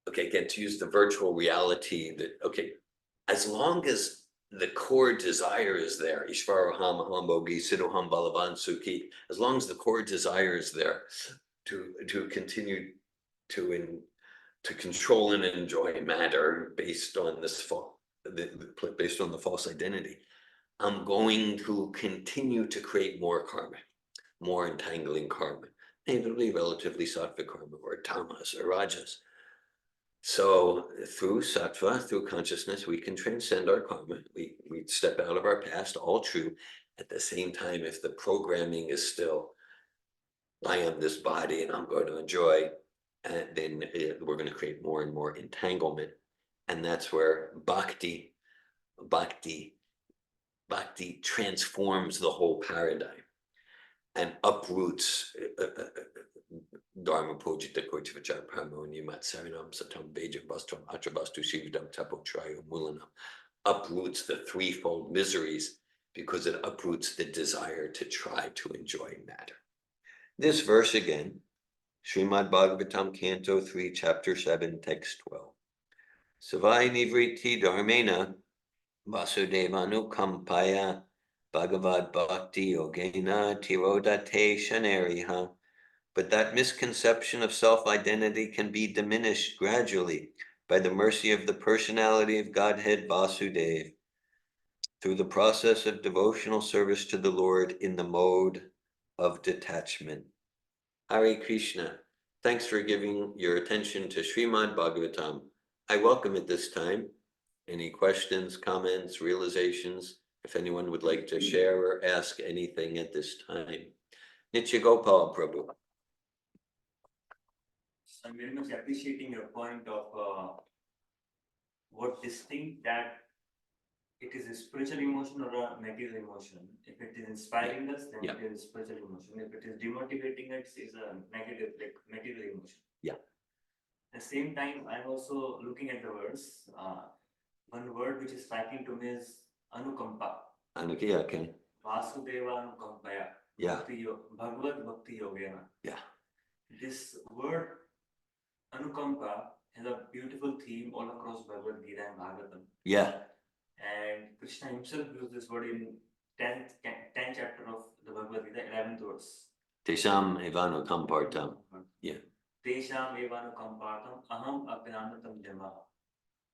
okay, again, to use the virtual reality that, okay, as long as the core desire is there, Ishvaraham Aham Bogi Siddhaham Balavan Sukhi, as long as the core desire is there to continue to control and enjoy matter based on this based on the false identity, I'm going to continue to create more karma, more entangling karma, maybe relatively sattvic karma or tamas or rajas. So through sattva, through consciousness, we can transcend our karma. We step out of our past, all true. At the same time, if the programming is still, I am this body and I'm going to enjoy, and then we're going to create more and more entanglement. And that's where bhakti transforms the whole paradigm and uproots dharma pujita kochivachar parmoni matsarinam satam bejam bastram atrabastu shivdam tapo trayo mulanam, uproots the threefold miseries because it uproots the desire to try to enjoy matter. This verse again, Srimad Bhagavatam, Canto 3, Chapter 7, Text 12. Savai nivriti dharmena vasudevanu kampaya bhagavad bhakti yogena tirodate shaneriha. But that misconception of self-identity can be diminished gradually by the mercy of the personality of Godhead Vasudeva through the process of devotional service to the Lord in the mode of detachment. Hare Krishna. Thanks for giving your attention to Srimad Bhagavatam. I welcome at this time any questions, comments, realizations, if anyone would like to share or ask anything at this time. Nitya Gopal Prabhu. I'm very much appreciating your point of what distinct that it is a spiritual emotion or a material emotion. If it is inspiring us, then it is spiritual emotion. If it is demotivating us, it's a negative, like material emotion. Yeah. At the same time, I'm also looking at the words. One word which is striking to me is anukampa. Okay. Vasudeva anukampaya. Yeah. Bhagavad Bhakti Yogena. Yeah. This word anukampa has a beautiful theme all across Bhagavad Gita and Bhagavatam. Yeah. And Krishna himself used this word in 10th chapter of the Bhagavad Gita, 11th verse. Tesham evanu kampartam. Yeah. Tesham evanu kampartam aham apyananatam jama.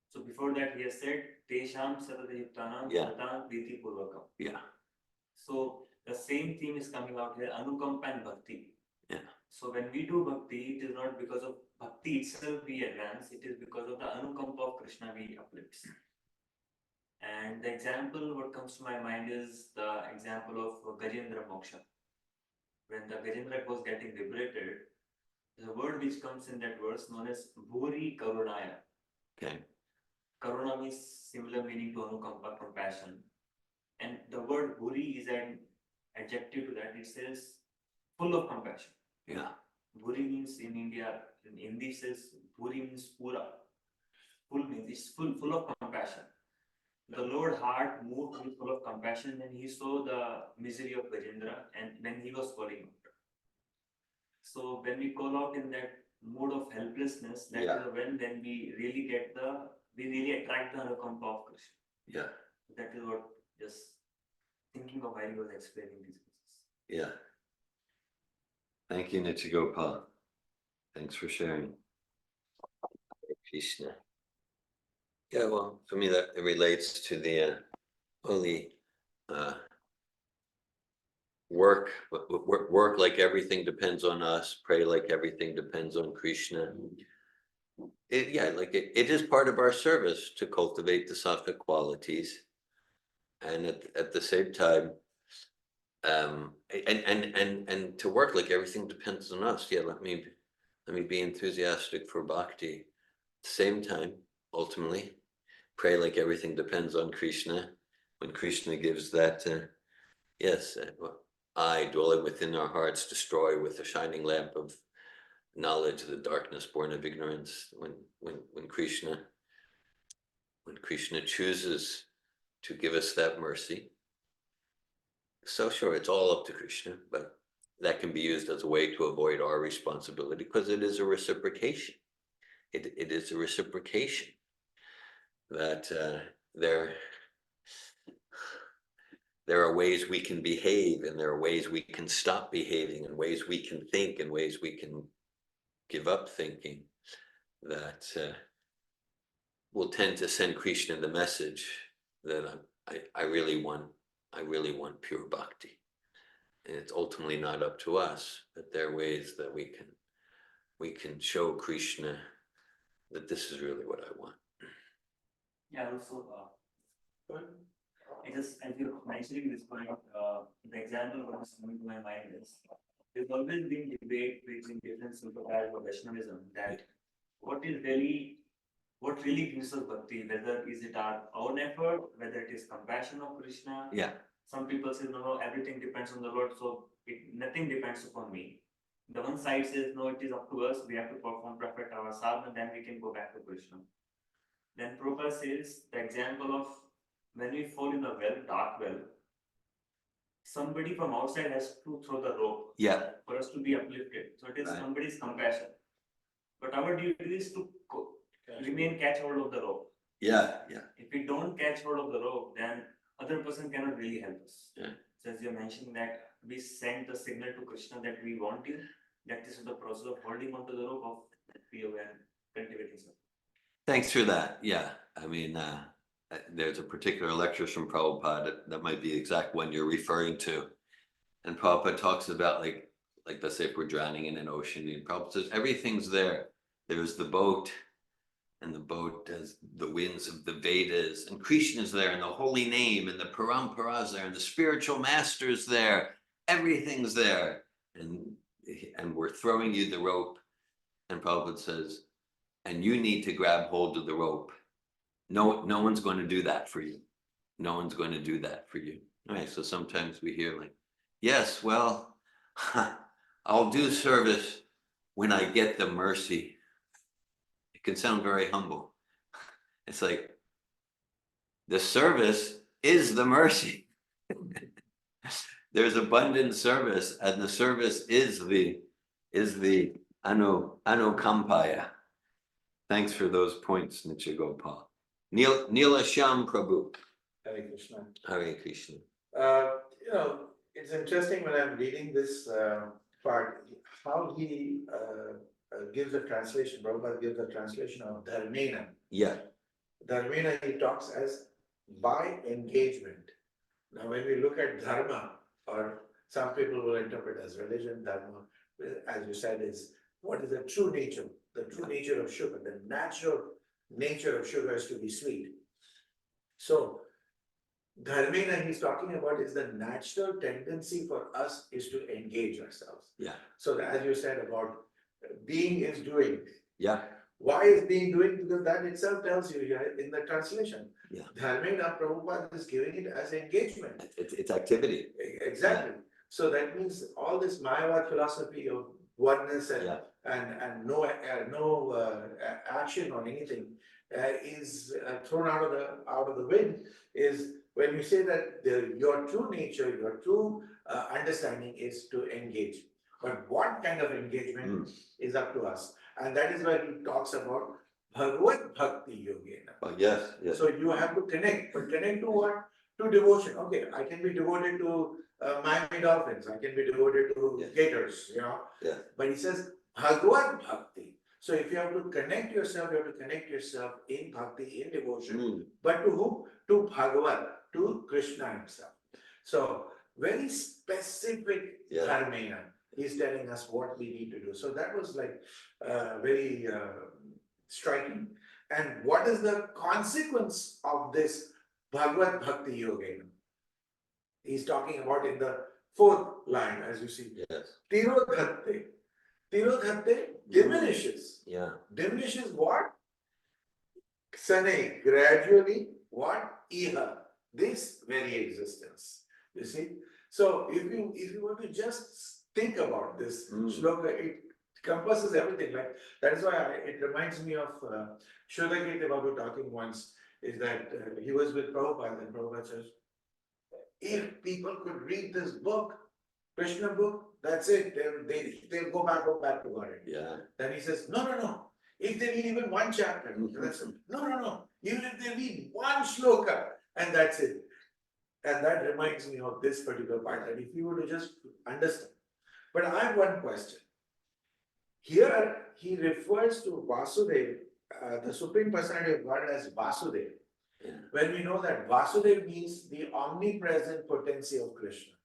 So before that he has said Tesham satatayuktanam satam priti purvakam. Yeah. So the same theme is coming out here, anukampa and bhakti. Yeah. So when we do bhakti, it is not because of bhakti itself we advance, it is because of the anukampa of Krishna we uplift. And the example what comes to my mind is the example of Gajendra Moksha. When the Gajendra was getting liberated, the word which comes in that verse known as Bhuri Karunaya. Okay. Karuna means similar meaning to anukampa, compassion. And the word Bhuri is an adjective to that. It says full of compassion. Yeah. Bhuri means in India, in Hindi says Bhuri means pura. Full means it's full of compassion. The Lord heart moved with full of compassion when he saw the misery of Gajendra and when he was calling out. So when we call out in that mode of helplessness, that is when we really attract the anukampa of Krishna. Yeah. That is what just thinking of while he was explaining these verses. Yeah. Thank you, Nitya Gopal. Thanks for sharing. Krishna. Yeah, well, for me that it relates to the only work like everything depends on us, pray like everything depends on Krishna. it is part of our service to cultivate the sattvic qualities, and at the same time, and to work like everything depends on us. Yeah, let me be enthusiastic for bhakti. At the same time, ultimately, pray like everything depends on Krishna. When Krishna gives that, yes, I dwelling within our hearts, destroy with a shining lamp of knowledge the darkness born of ignorance. When Krishna chooses to give us that mercy, so sure, it's all up to Krishna, but that can be used as a way to avoid our responsibility, because it is a reciprocation. It is a reciprocation that there are ways we can behave, and there are ways we can stop behaving, and ways we can think, and ways we can give up thinking, that will tend to send Krishna the message that I really want pure bhakti. And it's ultimately not up to us, but there are ways that we can show Krishna that this is really what I want. Yeah, also, as you're mentioning this point, the example that is coming to my mind is, there's always been debate between different Sampradayas of Vaishnavism that what really gives us bhakti, whether is it our own effort, whether it is compassion of Krishna. Yeah. Some people say, no, everything depends on the Lord, so nothing depends upon me. The one side says, no, it is up to us, we have to perform perfect our sadhana, then we can go back to Krishna. Then Prabhupada says the example of when we fall in a well, dark well, somebody from outside has to throw the rope, Yeah. for us to be uplifted. So it is Right. somebody's compassion. But our duty is to catch hold of the rope. Yeah. If we don't catch hold of the rope, then other person cannot really help us. Yeah. So as you mentioned that we send the signal to Krishna that we want you, that is the process of holding onto the rope of be aware, cultivating something. Thanks for that. Yeah. I mean, there's a particular lecture from Prabhupada that might be the exact one you're referring to. And Prabhupada talks about like let's say if we're drowning in an ocean, and Prabhupada says everything's there. There's the boat, and the boat does the winds of the Vedas, and Krishna's there, and the holy name, and the parampara's there, and the spiritual master's there. Everything's there. And we're throwing you the rope. And Prabhupada says, and you need to grab hold of the rope. No one's going to do that for you. No one's going to do that for you. All right, so sometimes we hear like, yes, well, I'll do service when I get the mercy. It can sound very humble. It's like, the service is the mercy. There's abundant service, and the service is the anukampaya. Thanks for those points, Nitya Gopal. Neela Shyam Prabhu. Hare Krishna. Hare Krishna. It's interesting when I'm reading this part, how he gives a translation, Prabhupada gives a translation of dharmena. Yeah. Dharmena he talks as by engagement. Now when we look at dharma, or some people will interpret as religion, dharma, as you said, is what is the true nature? The true nature of sugar, the natural nature of sugar is to be sweet. So dharmena he's talking about is the natural tendency for us is to engage ourselves. Yeah. So as you said about being is doing. Yeah. Why is being doing? Because that itself tells you here in the translation. Yeah. Dharmena, Prabhupada is giving it as engagement. It's activity. Exactly. Yeah. So that means all this Mayavad philosophy of oneness and yeah. no action on anything is thrown out of the wind. Is when you say that your true nature, your true understanding is to engage. But what kind of engagement is up to us? And that is why he talks about Bhagavad Bhakti Yogena. Oh, yes. So you have to connect, but connect to what? To devotion. Okay, I can be devoted to Miami Dolphins. I can be devoted to Gators, Yeah. But he says Bhagavad Bhakti. So if you have to connect yourself, you have to connect yourself in Bhakti, in devotion. But to whom? To Bhagavad, to Krishna himself. So very specific dharmena. He's telling us what we need to do. So that was like very striking. And what is the consequence of this Bhagavad Bhakti Yogena? He's talking about in the fourth line, as you see. Yes. Tirodhatte. Tirodhatte diminishes. Yeah. Diminishes what? Sane, gradually, what? Iha, this very existence. You see? So if you were to just think about this shloka, it encompasses everything. Like that is why it reminds me of Shodhagiri Babu talking once, is that he was with Prabhupada, and Prabhupada says, if people could read this book, Krishna book, that's it. They'll go back to God. Yeah. Then he says, no. If they read even one chapter, that's it. No. Even if they read one shloka, and that's it. And that reminds me of this particular part, that if you were to just understand. But I have one question. Here he refers to Vasudeva, the Supreme Personality of God, as Vasudeva. Yeah. When we know that Vasudeva means the omnipresent potency of Krishna.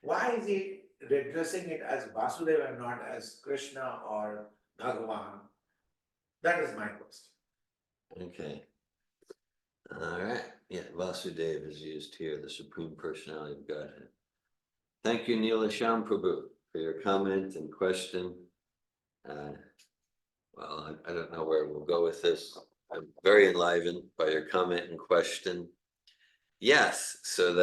Why is he addressing it as Vasudeva and not as Krishna or Bhagavan? That is my question. Okay. All right. Yeah, Vasudeva is used here, the Supreme Personality of Godhead. Thank you, Neela Sham Prabhu, for your comment and question. Well, I don't know where we'll go with this. I'm very enlivened by your comment and question. Yes, so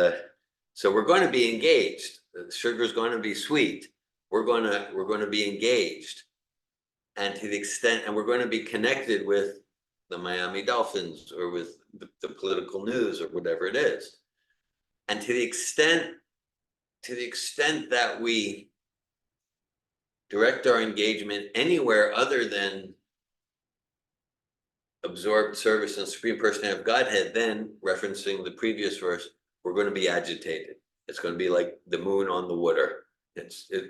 we're going to be engaged. The sugar is going to be sweet. We're going to be engaged, and to the extent, and we're going to be connected with the Miami Dolphins or with the political news or whatever it is. And to the extent that we direct our engagement anywhere other than absorbed service and Supreme Personality of Godhead, then referencing the previous verse, we're going to be agitated. It's going to be like the moon on the water.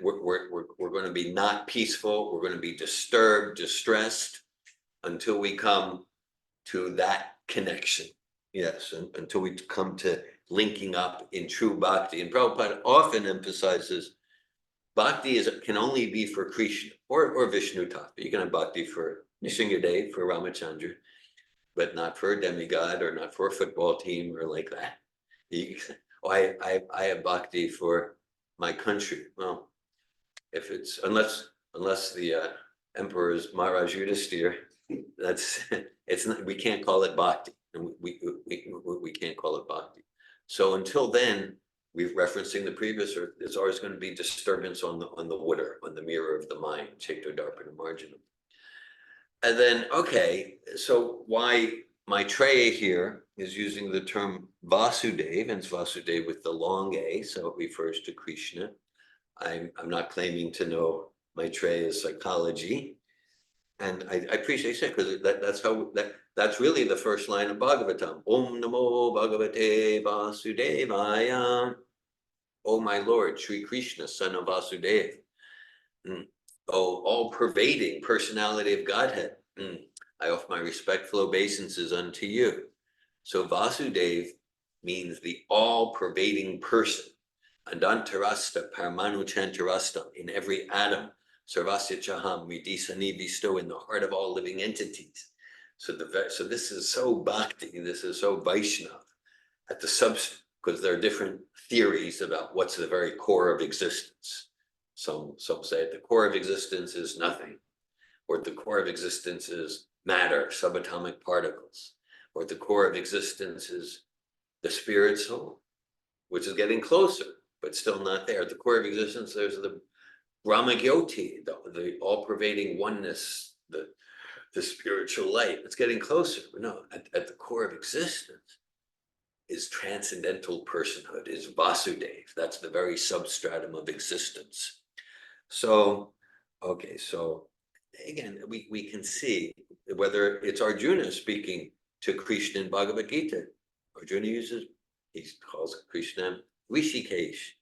We're going to be not peaceful. We're going to be disturbed, distressed, until we come to that connection. Yes, until we come to linking up in true bhakti. And Prabhupada often emphasizes bhakti can only be for Krishna or Vishnu Tattva. You can have bhakti for Nrsimhadev, for Ramachandra, but not for a demigod or not for a football team or like that. I have bhakti for my country. Well, if it's unless the emperor is Maharaj Yudhisthira, it's not. We can't call it bhakti, and we can't call it bhakti. So until then, we're referencing the previous. Or there's always going to be disturbance on the water, on the mirror of the mind, Chaito Darpana Marginam. And then, okay, so why Maitreya here is using the term Vasudeva, and it's Vasudeva with the long A, so it refers to Krishna. I'm not claiming to know Maitreya's psychology, and I appreciate it because that's really the first line of Bhagavatam. Om Namo Bhagavate Vasudevaya. Oh my Lord, Sri Krishna, son of Vasudeva. Oh, all-pervading personality of Godhead. I offer my respectful obeisances unto you. So Vasudeva means the all-pervading person. Adantarasta Paramanu Chantarasta, in every atom. Sarvasya Chaham Vidisani Visto, in the heart of all living entities. So this is so bhakti, this is so Vaishnava at the substance, because there are different theories about what's the very core of existence. Some say at the core of existence is nothing, or at the core of existence is matter, subatomic particles, or at the core of existence is the spirit soul, which is getting closer, but still not there. At the core of existence, there's the Brahmagyoti, the all-pervading oneness, the spiritual light. It's getting closer. No, at the core of existence is transcendental personhood, is Vasudeva. That's the very substratum of existence. So, okay, so again, we can see whether it's Arjuna speaking to Krishna in Bhagavad Gita. Arjuna he calls Krishna Rishikesh.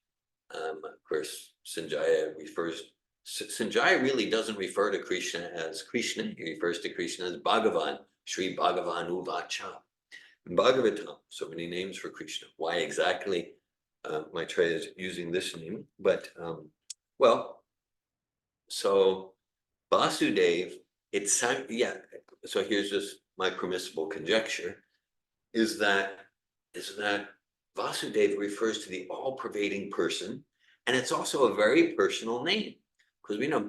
Of course, Sanjaya really doesn't refer to Krishna as Krishna. He refers to Krishna as Bhagavan, Sri Bhagavan Uvacha. In Bhagavatam, so many names for Krishna. Why exactly Maitreya is using this name? But, well, so Vasudeva, so here's just my permissible conjecture, is that Vasudeva refers to the all-pervading person, and it's also a very personal name, because we know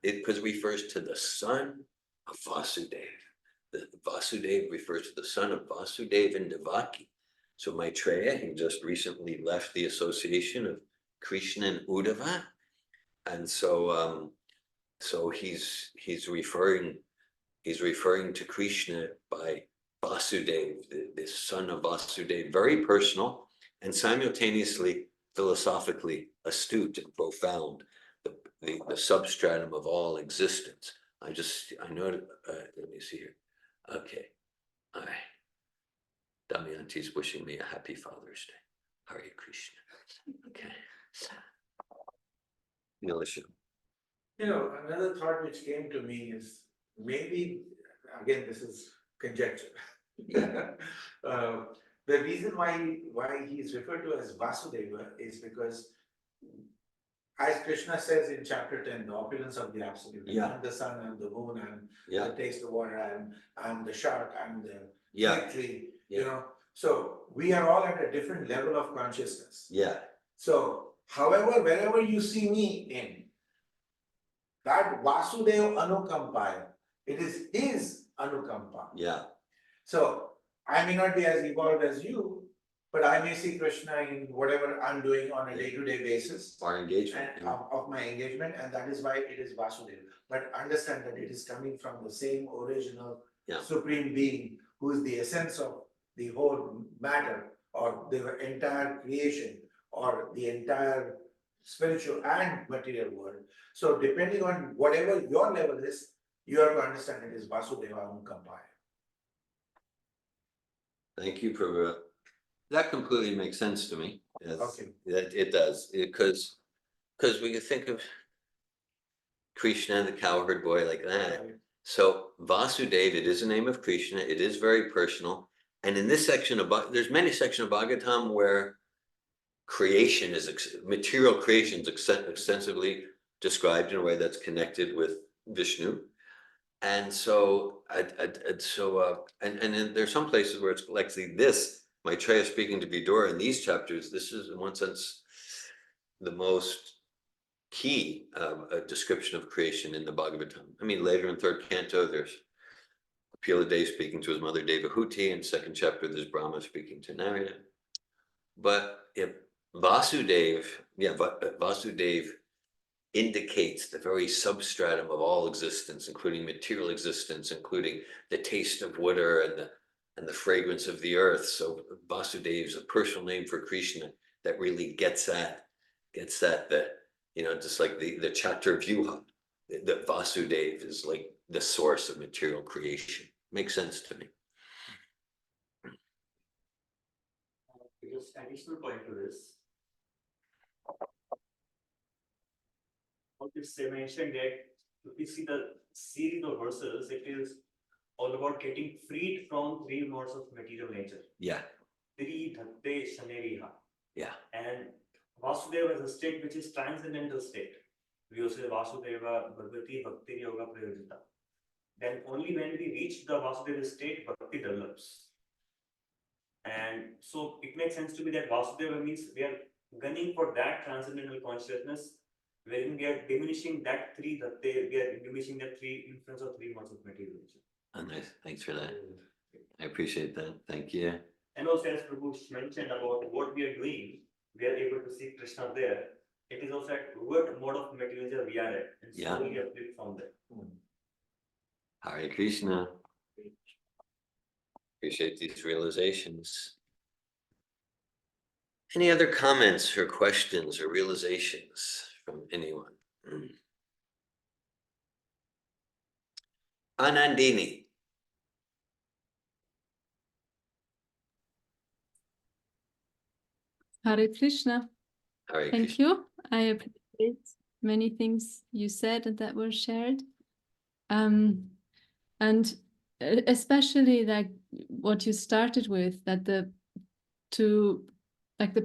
because it refers to the son of Vasudeva. The Vasudeva refers to the son of Vasudeva and Devaki. So Maitreya, he just recently left the association of Krishna and Uddhava, and so he's referring to Krishna by Vasudeva, the son of Vasudeva, very personal and simultaneously philosophically astute and profound, the substratum of all existence. I know, let me see here. Okay, all right. Damayanti's wishing me a happy Father's Day. Hare Krishna. Okay. Nilisha. Another thought which came to me is maybe, again, this is conjecture. The reason why he is referred to as Vasudeva is because, as Krishna says in chapter 10, the opulence of the absolute. Yeah. I'm the sun, I'm the moon, I'm Yeah. the taste of water, I'm the shark, I'm the Yeah. tree, Yeah. So we are all at a different level of consciousness. Yeah. So, however, wherever you see me in, that Vasudeva Anukampaya, it is his Anukampa. Yeah. So, I may not be as evolved as you, but I may see Krishna in whatever I'm doing on a day-to-day basis. Our engagement. And of my engagement, and that is why it is Vasudeva. But understand that it is coming from the same original supreme being, who is the essence of the whole matter, or the entire creation, or the entire spiritual and material world. So depending on whatever your level is, you have to understand it is Vasudeva Anukampaya. Thank you for that. Completely makes sense to me. Yes, Okay. it does, because we can think of Krishna, the cowherd boy, like that. So Vasudeva, it is a name of Krishna. It is very personal. And in this section of there's many sections of Bhagavatam where creation is material creation is extensively described in a way that's connected with Vishnu. And so, and then there's some places where it's like this, Maitreya speaking to Vidura in these chapters, this is in one sense the most key description of creation in the Bhagavatam. I mean, later in third canto, there's Pilade speaking to his mother Devahuti, in second chapter there's Brahma speaking to Narada. But if Vasudeva indicates the very substratum of all existence, including material existence, including the taste of water and the fragrance of the earth. So Vasudeva is a personal name for Krishna that really gets at just like the chapter of Vyuha, that Vasudeva is like the source of material creation. Makes sense to me. Just additional point to this. It's mentioned that if you see the series of verses, it is all about getting freed from three modes of material nature. Yeah. Tri dhatte shaneriha. Yeah. And Vasudeva is a state which is transcendental state. We also say Vasudeva Bhagavati Bhakti Yoga Prayojita. Then only when we reach the Vasudeva state, Bhakti develops. And so it makes sense to me that Vasudeva means we are gunning for that transcendental consciousness, wherein we are diminishing that three influence of three modes of material nature. Oh, nice. Thanks for that. I appreciate that. Thank you. And also, as Prabhu mentioned about what we are doing, we are able to see Krishna there. It is also at what mode of material nature we are at, and slowly uplift from there. Hare Krishna. Appreciate these realizations. Any other comments or questions or realizations from anyone? Anandini. Hare Krishna. Hare Thank Krishna. you. I appreciate many things you said and that were shared. And especially like what you started with, that the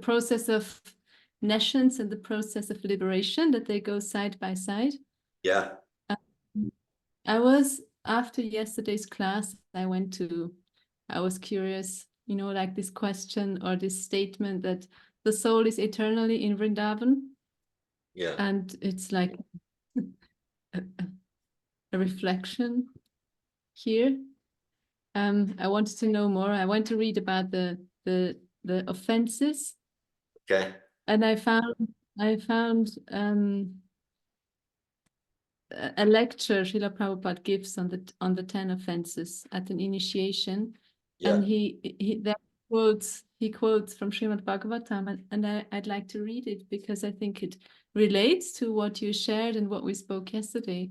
process of nescience and the process of liberation, that they go side by side. Yeah. I was after yesterday's class, I was curious, like this question or this statement that the soul is eternally in Vrindavan. Yeah, And it's like a, a reflection here. I wanted to know more. I went to read about the offenses, okay, and I found a lecture Srila Prabhupada gives on the 10 offenses at an initiation, yeah, and he quotes from Srimad Bhagavatam, and I'd like to read it because I think it relates to what you shared and what we spoke yesterday.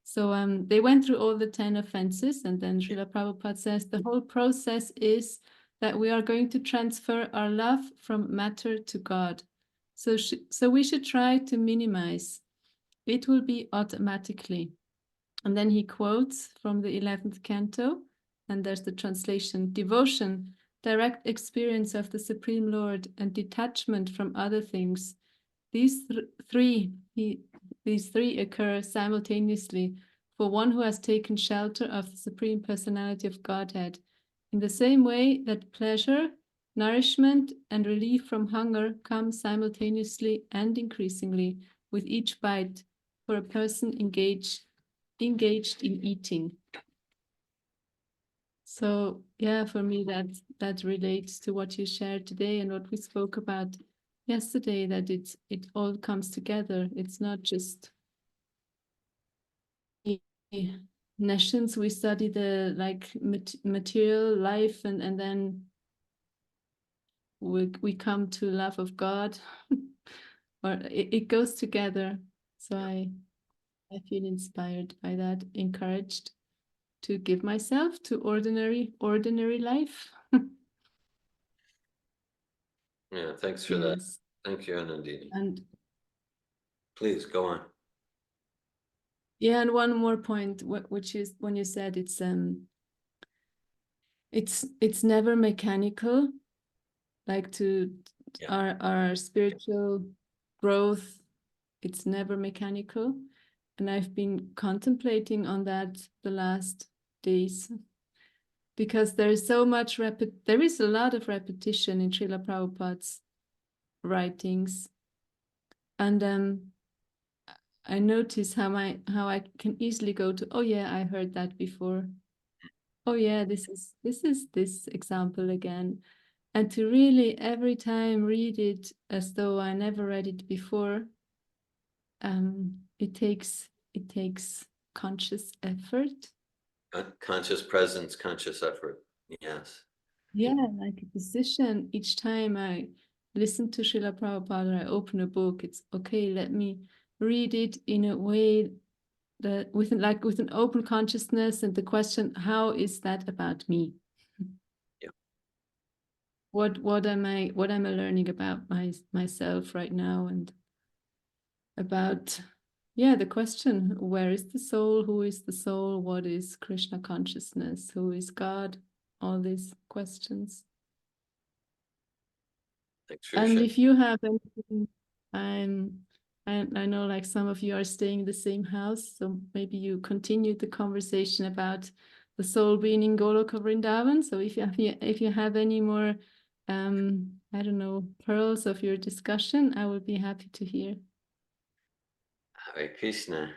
So they went through all the 10 offenses, and then Srila Prabhupada says the whole process is that we are going to transfer our love from matter to God. So we should try to minimize. It will be automatically. And then he quotes from the 11th canto, and there's the translation: devotion, direct experience of the Supreme Lord, and detachment from other things. These three occur simultaneously for one who has taken shelter of the Supreme Personality of Godhead, in the same way that pleasure, nourishment, and relief from hunger come simultaneously and increasingly with each bite for a person engaged in eating. So yeah, for me that relates to what you shared today and what we spoke about yesterday, that it all comes together. It's not just nations. We study the material life, and then we come to love of God, or it goes together. So I feel inspired by that, encouraged to give myself to ordinary life. yeah, thanks for that. Yes. Thank you, Anandini. And Please, go on. yeah, and one more point, which is when you said it's never mechanical, like our spiritual growth, it's never mechanical. And I've been contemplating on that the last days, because there is so much there is a lot of repetition in Srila Prabhupada's writings, and I notice how I can easily go to, oh yeah, I heard that before. Oh yeah, this is this example again. And to really every time read it as though I never read it before, it takes conscious effort. Conscious presence, conscious effort. Yes. Yeah, like a decision. Each time I listen to Srila Prabhupada, I open a book, it's okay, let me read it in a way that with an open consciousness, and the question, how is that about me? Yeah. What am I learning about myself right now, and about the question, where is the soul, who is the soul, what is Krishna consciousness, who is God, all these questions. Thanks for And sharing. if you have anything, I know like some of you are staying in the same house, so maybe you continue the conversation about the soul being in Goloka Vrindavan. So if you have any more, I don't know, pearls of your discussion, I would be happy to hear. Hare Krishna.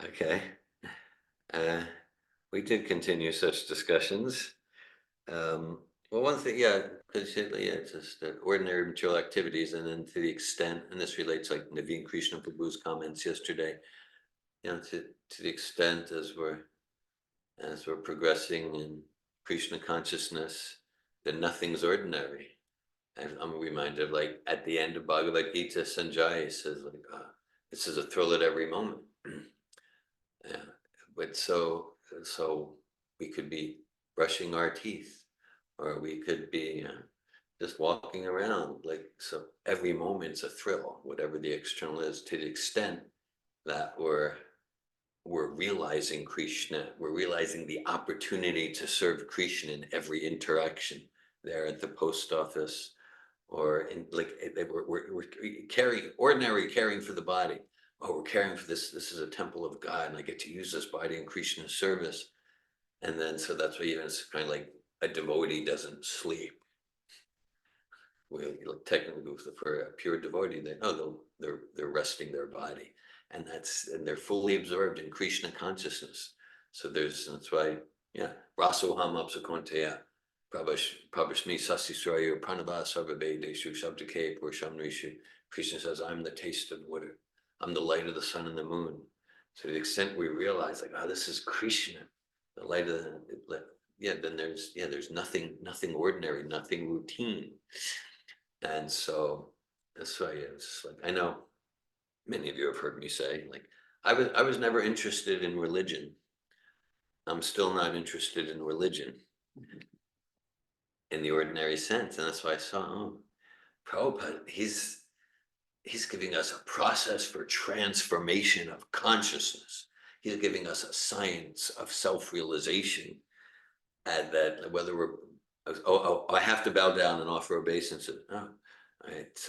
Okay. We did continue such discussions. Well, one thing, yeah, basically, it's just ordinary material activities, and then to the extent, and this relates like Naveen Krishna Prabhu's comments yesterday, to the extent as we're progressing in Krishna consciousness, that nothing's ordinary. I'm reminded of, like, at the end of Bhagavad Gita, Sanjay says, like, this is a thrill at every moment. Yeah. But so we could be brushing our teeth, or we could be just walking around, like, so every moment's a thrill, whatever the external is, to the extent that we're realizing Krishna, we're realizing the opportunity to serve Krishna in every interaction there at the post office, or in, like, we're caring for the body, oh, we're caring for this, this is a temple of God, and I get to use this body in Krishna's service. And then, so that's why even it's kind of like a devotee doesn't sleep. Well, technically for a pure devotee, they're resting their body, and they're fully absorbed in Krishna consciousness. So that's why, yeah, Rasoham Apsakonteya, Prabhashmi Sasisrayu Pranava Sarvabedeshu Shabdake Pursham Rishu. Krishna says, I'm the taste of water, I'm the light of the sun and the moon. So to the extent we realize, like, oh, this is Krishna, the light of the, yeah, then there's nothing ordinary, nothing routine. And so that's why it's like, I know many of you have heard me say, like, I was never interested in religion. I'm still not interested in religion in the ordinary sense. And that's why I saw, oh, Prabhupada, he's giving us a process for transformation of consciousness. He's giving us a science of self-realization, and that whether we're, I have to bow down and offer obeisance. Oh, it's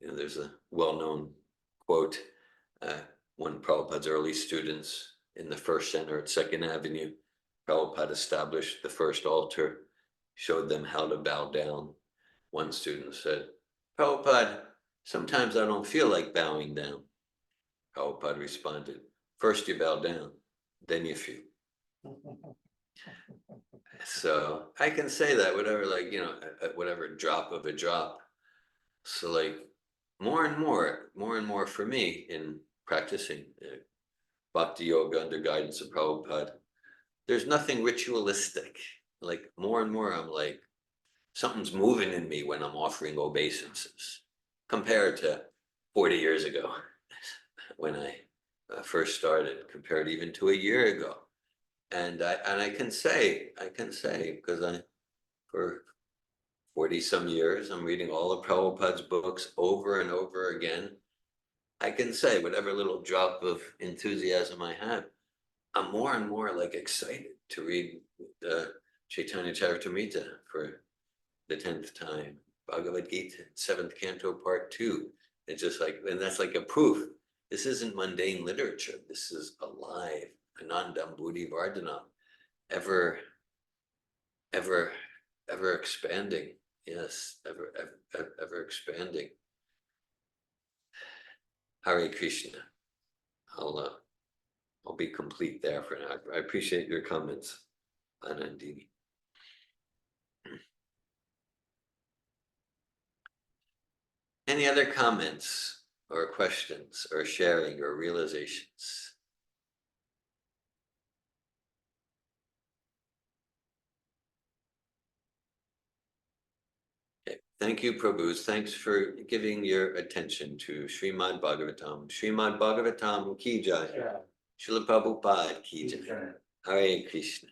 there's a well-known quote. One of Prabhupada's early students in the first center at Second Avenue, Prabhupada established the first altar, showed them how to bow down. One student said, Prabhupada, sometimes I don't feel like bowing down. Prabhupada responded, first you bow down, then you feel. So I can say that whatever, like, at whatever drop of a drop. So like more and more for me in practicing Bhakti Yoga under guidance of Prabhupada, there's nothing ritualistic. Like more and more I'm like, something's moving in me when I'm offering obeisances compared to 40 years ago when I first started, compared even to a year ago. And I can say, because for 40 some years, I'm reading all of Prabhupada's books over and over again. I can say whatever little drop of enthusiasm I have, I'm more and more like excited to read Chaitanya Charitamrita for the 10th time, Bhagavad Gita, 7th Canto, Part 2. It's just like, and that's like a proof. This isn't mundane literature. This is alive. Anandam Buddhi Vardhanam, ever expanding. Yes, ever expanding. Hare Krishna. I'll be complete there for now. I appreciate your comments, Anandini. Any other comments or questions or sharing or realizations? Okay. Thank you, Prabhus. Thanks for giving your attention to Srimad Bhagavatam. Srimad Bhagavatam ki jai. Srila Prabhupada ki jai. Hare Krishna.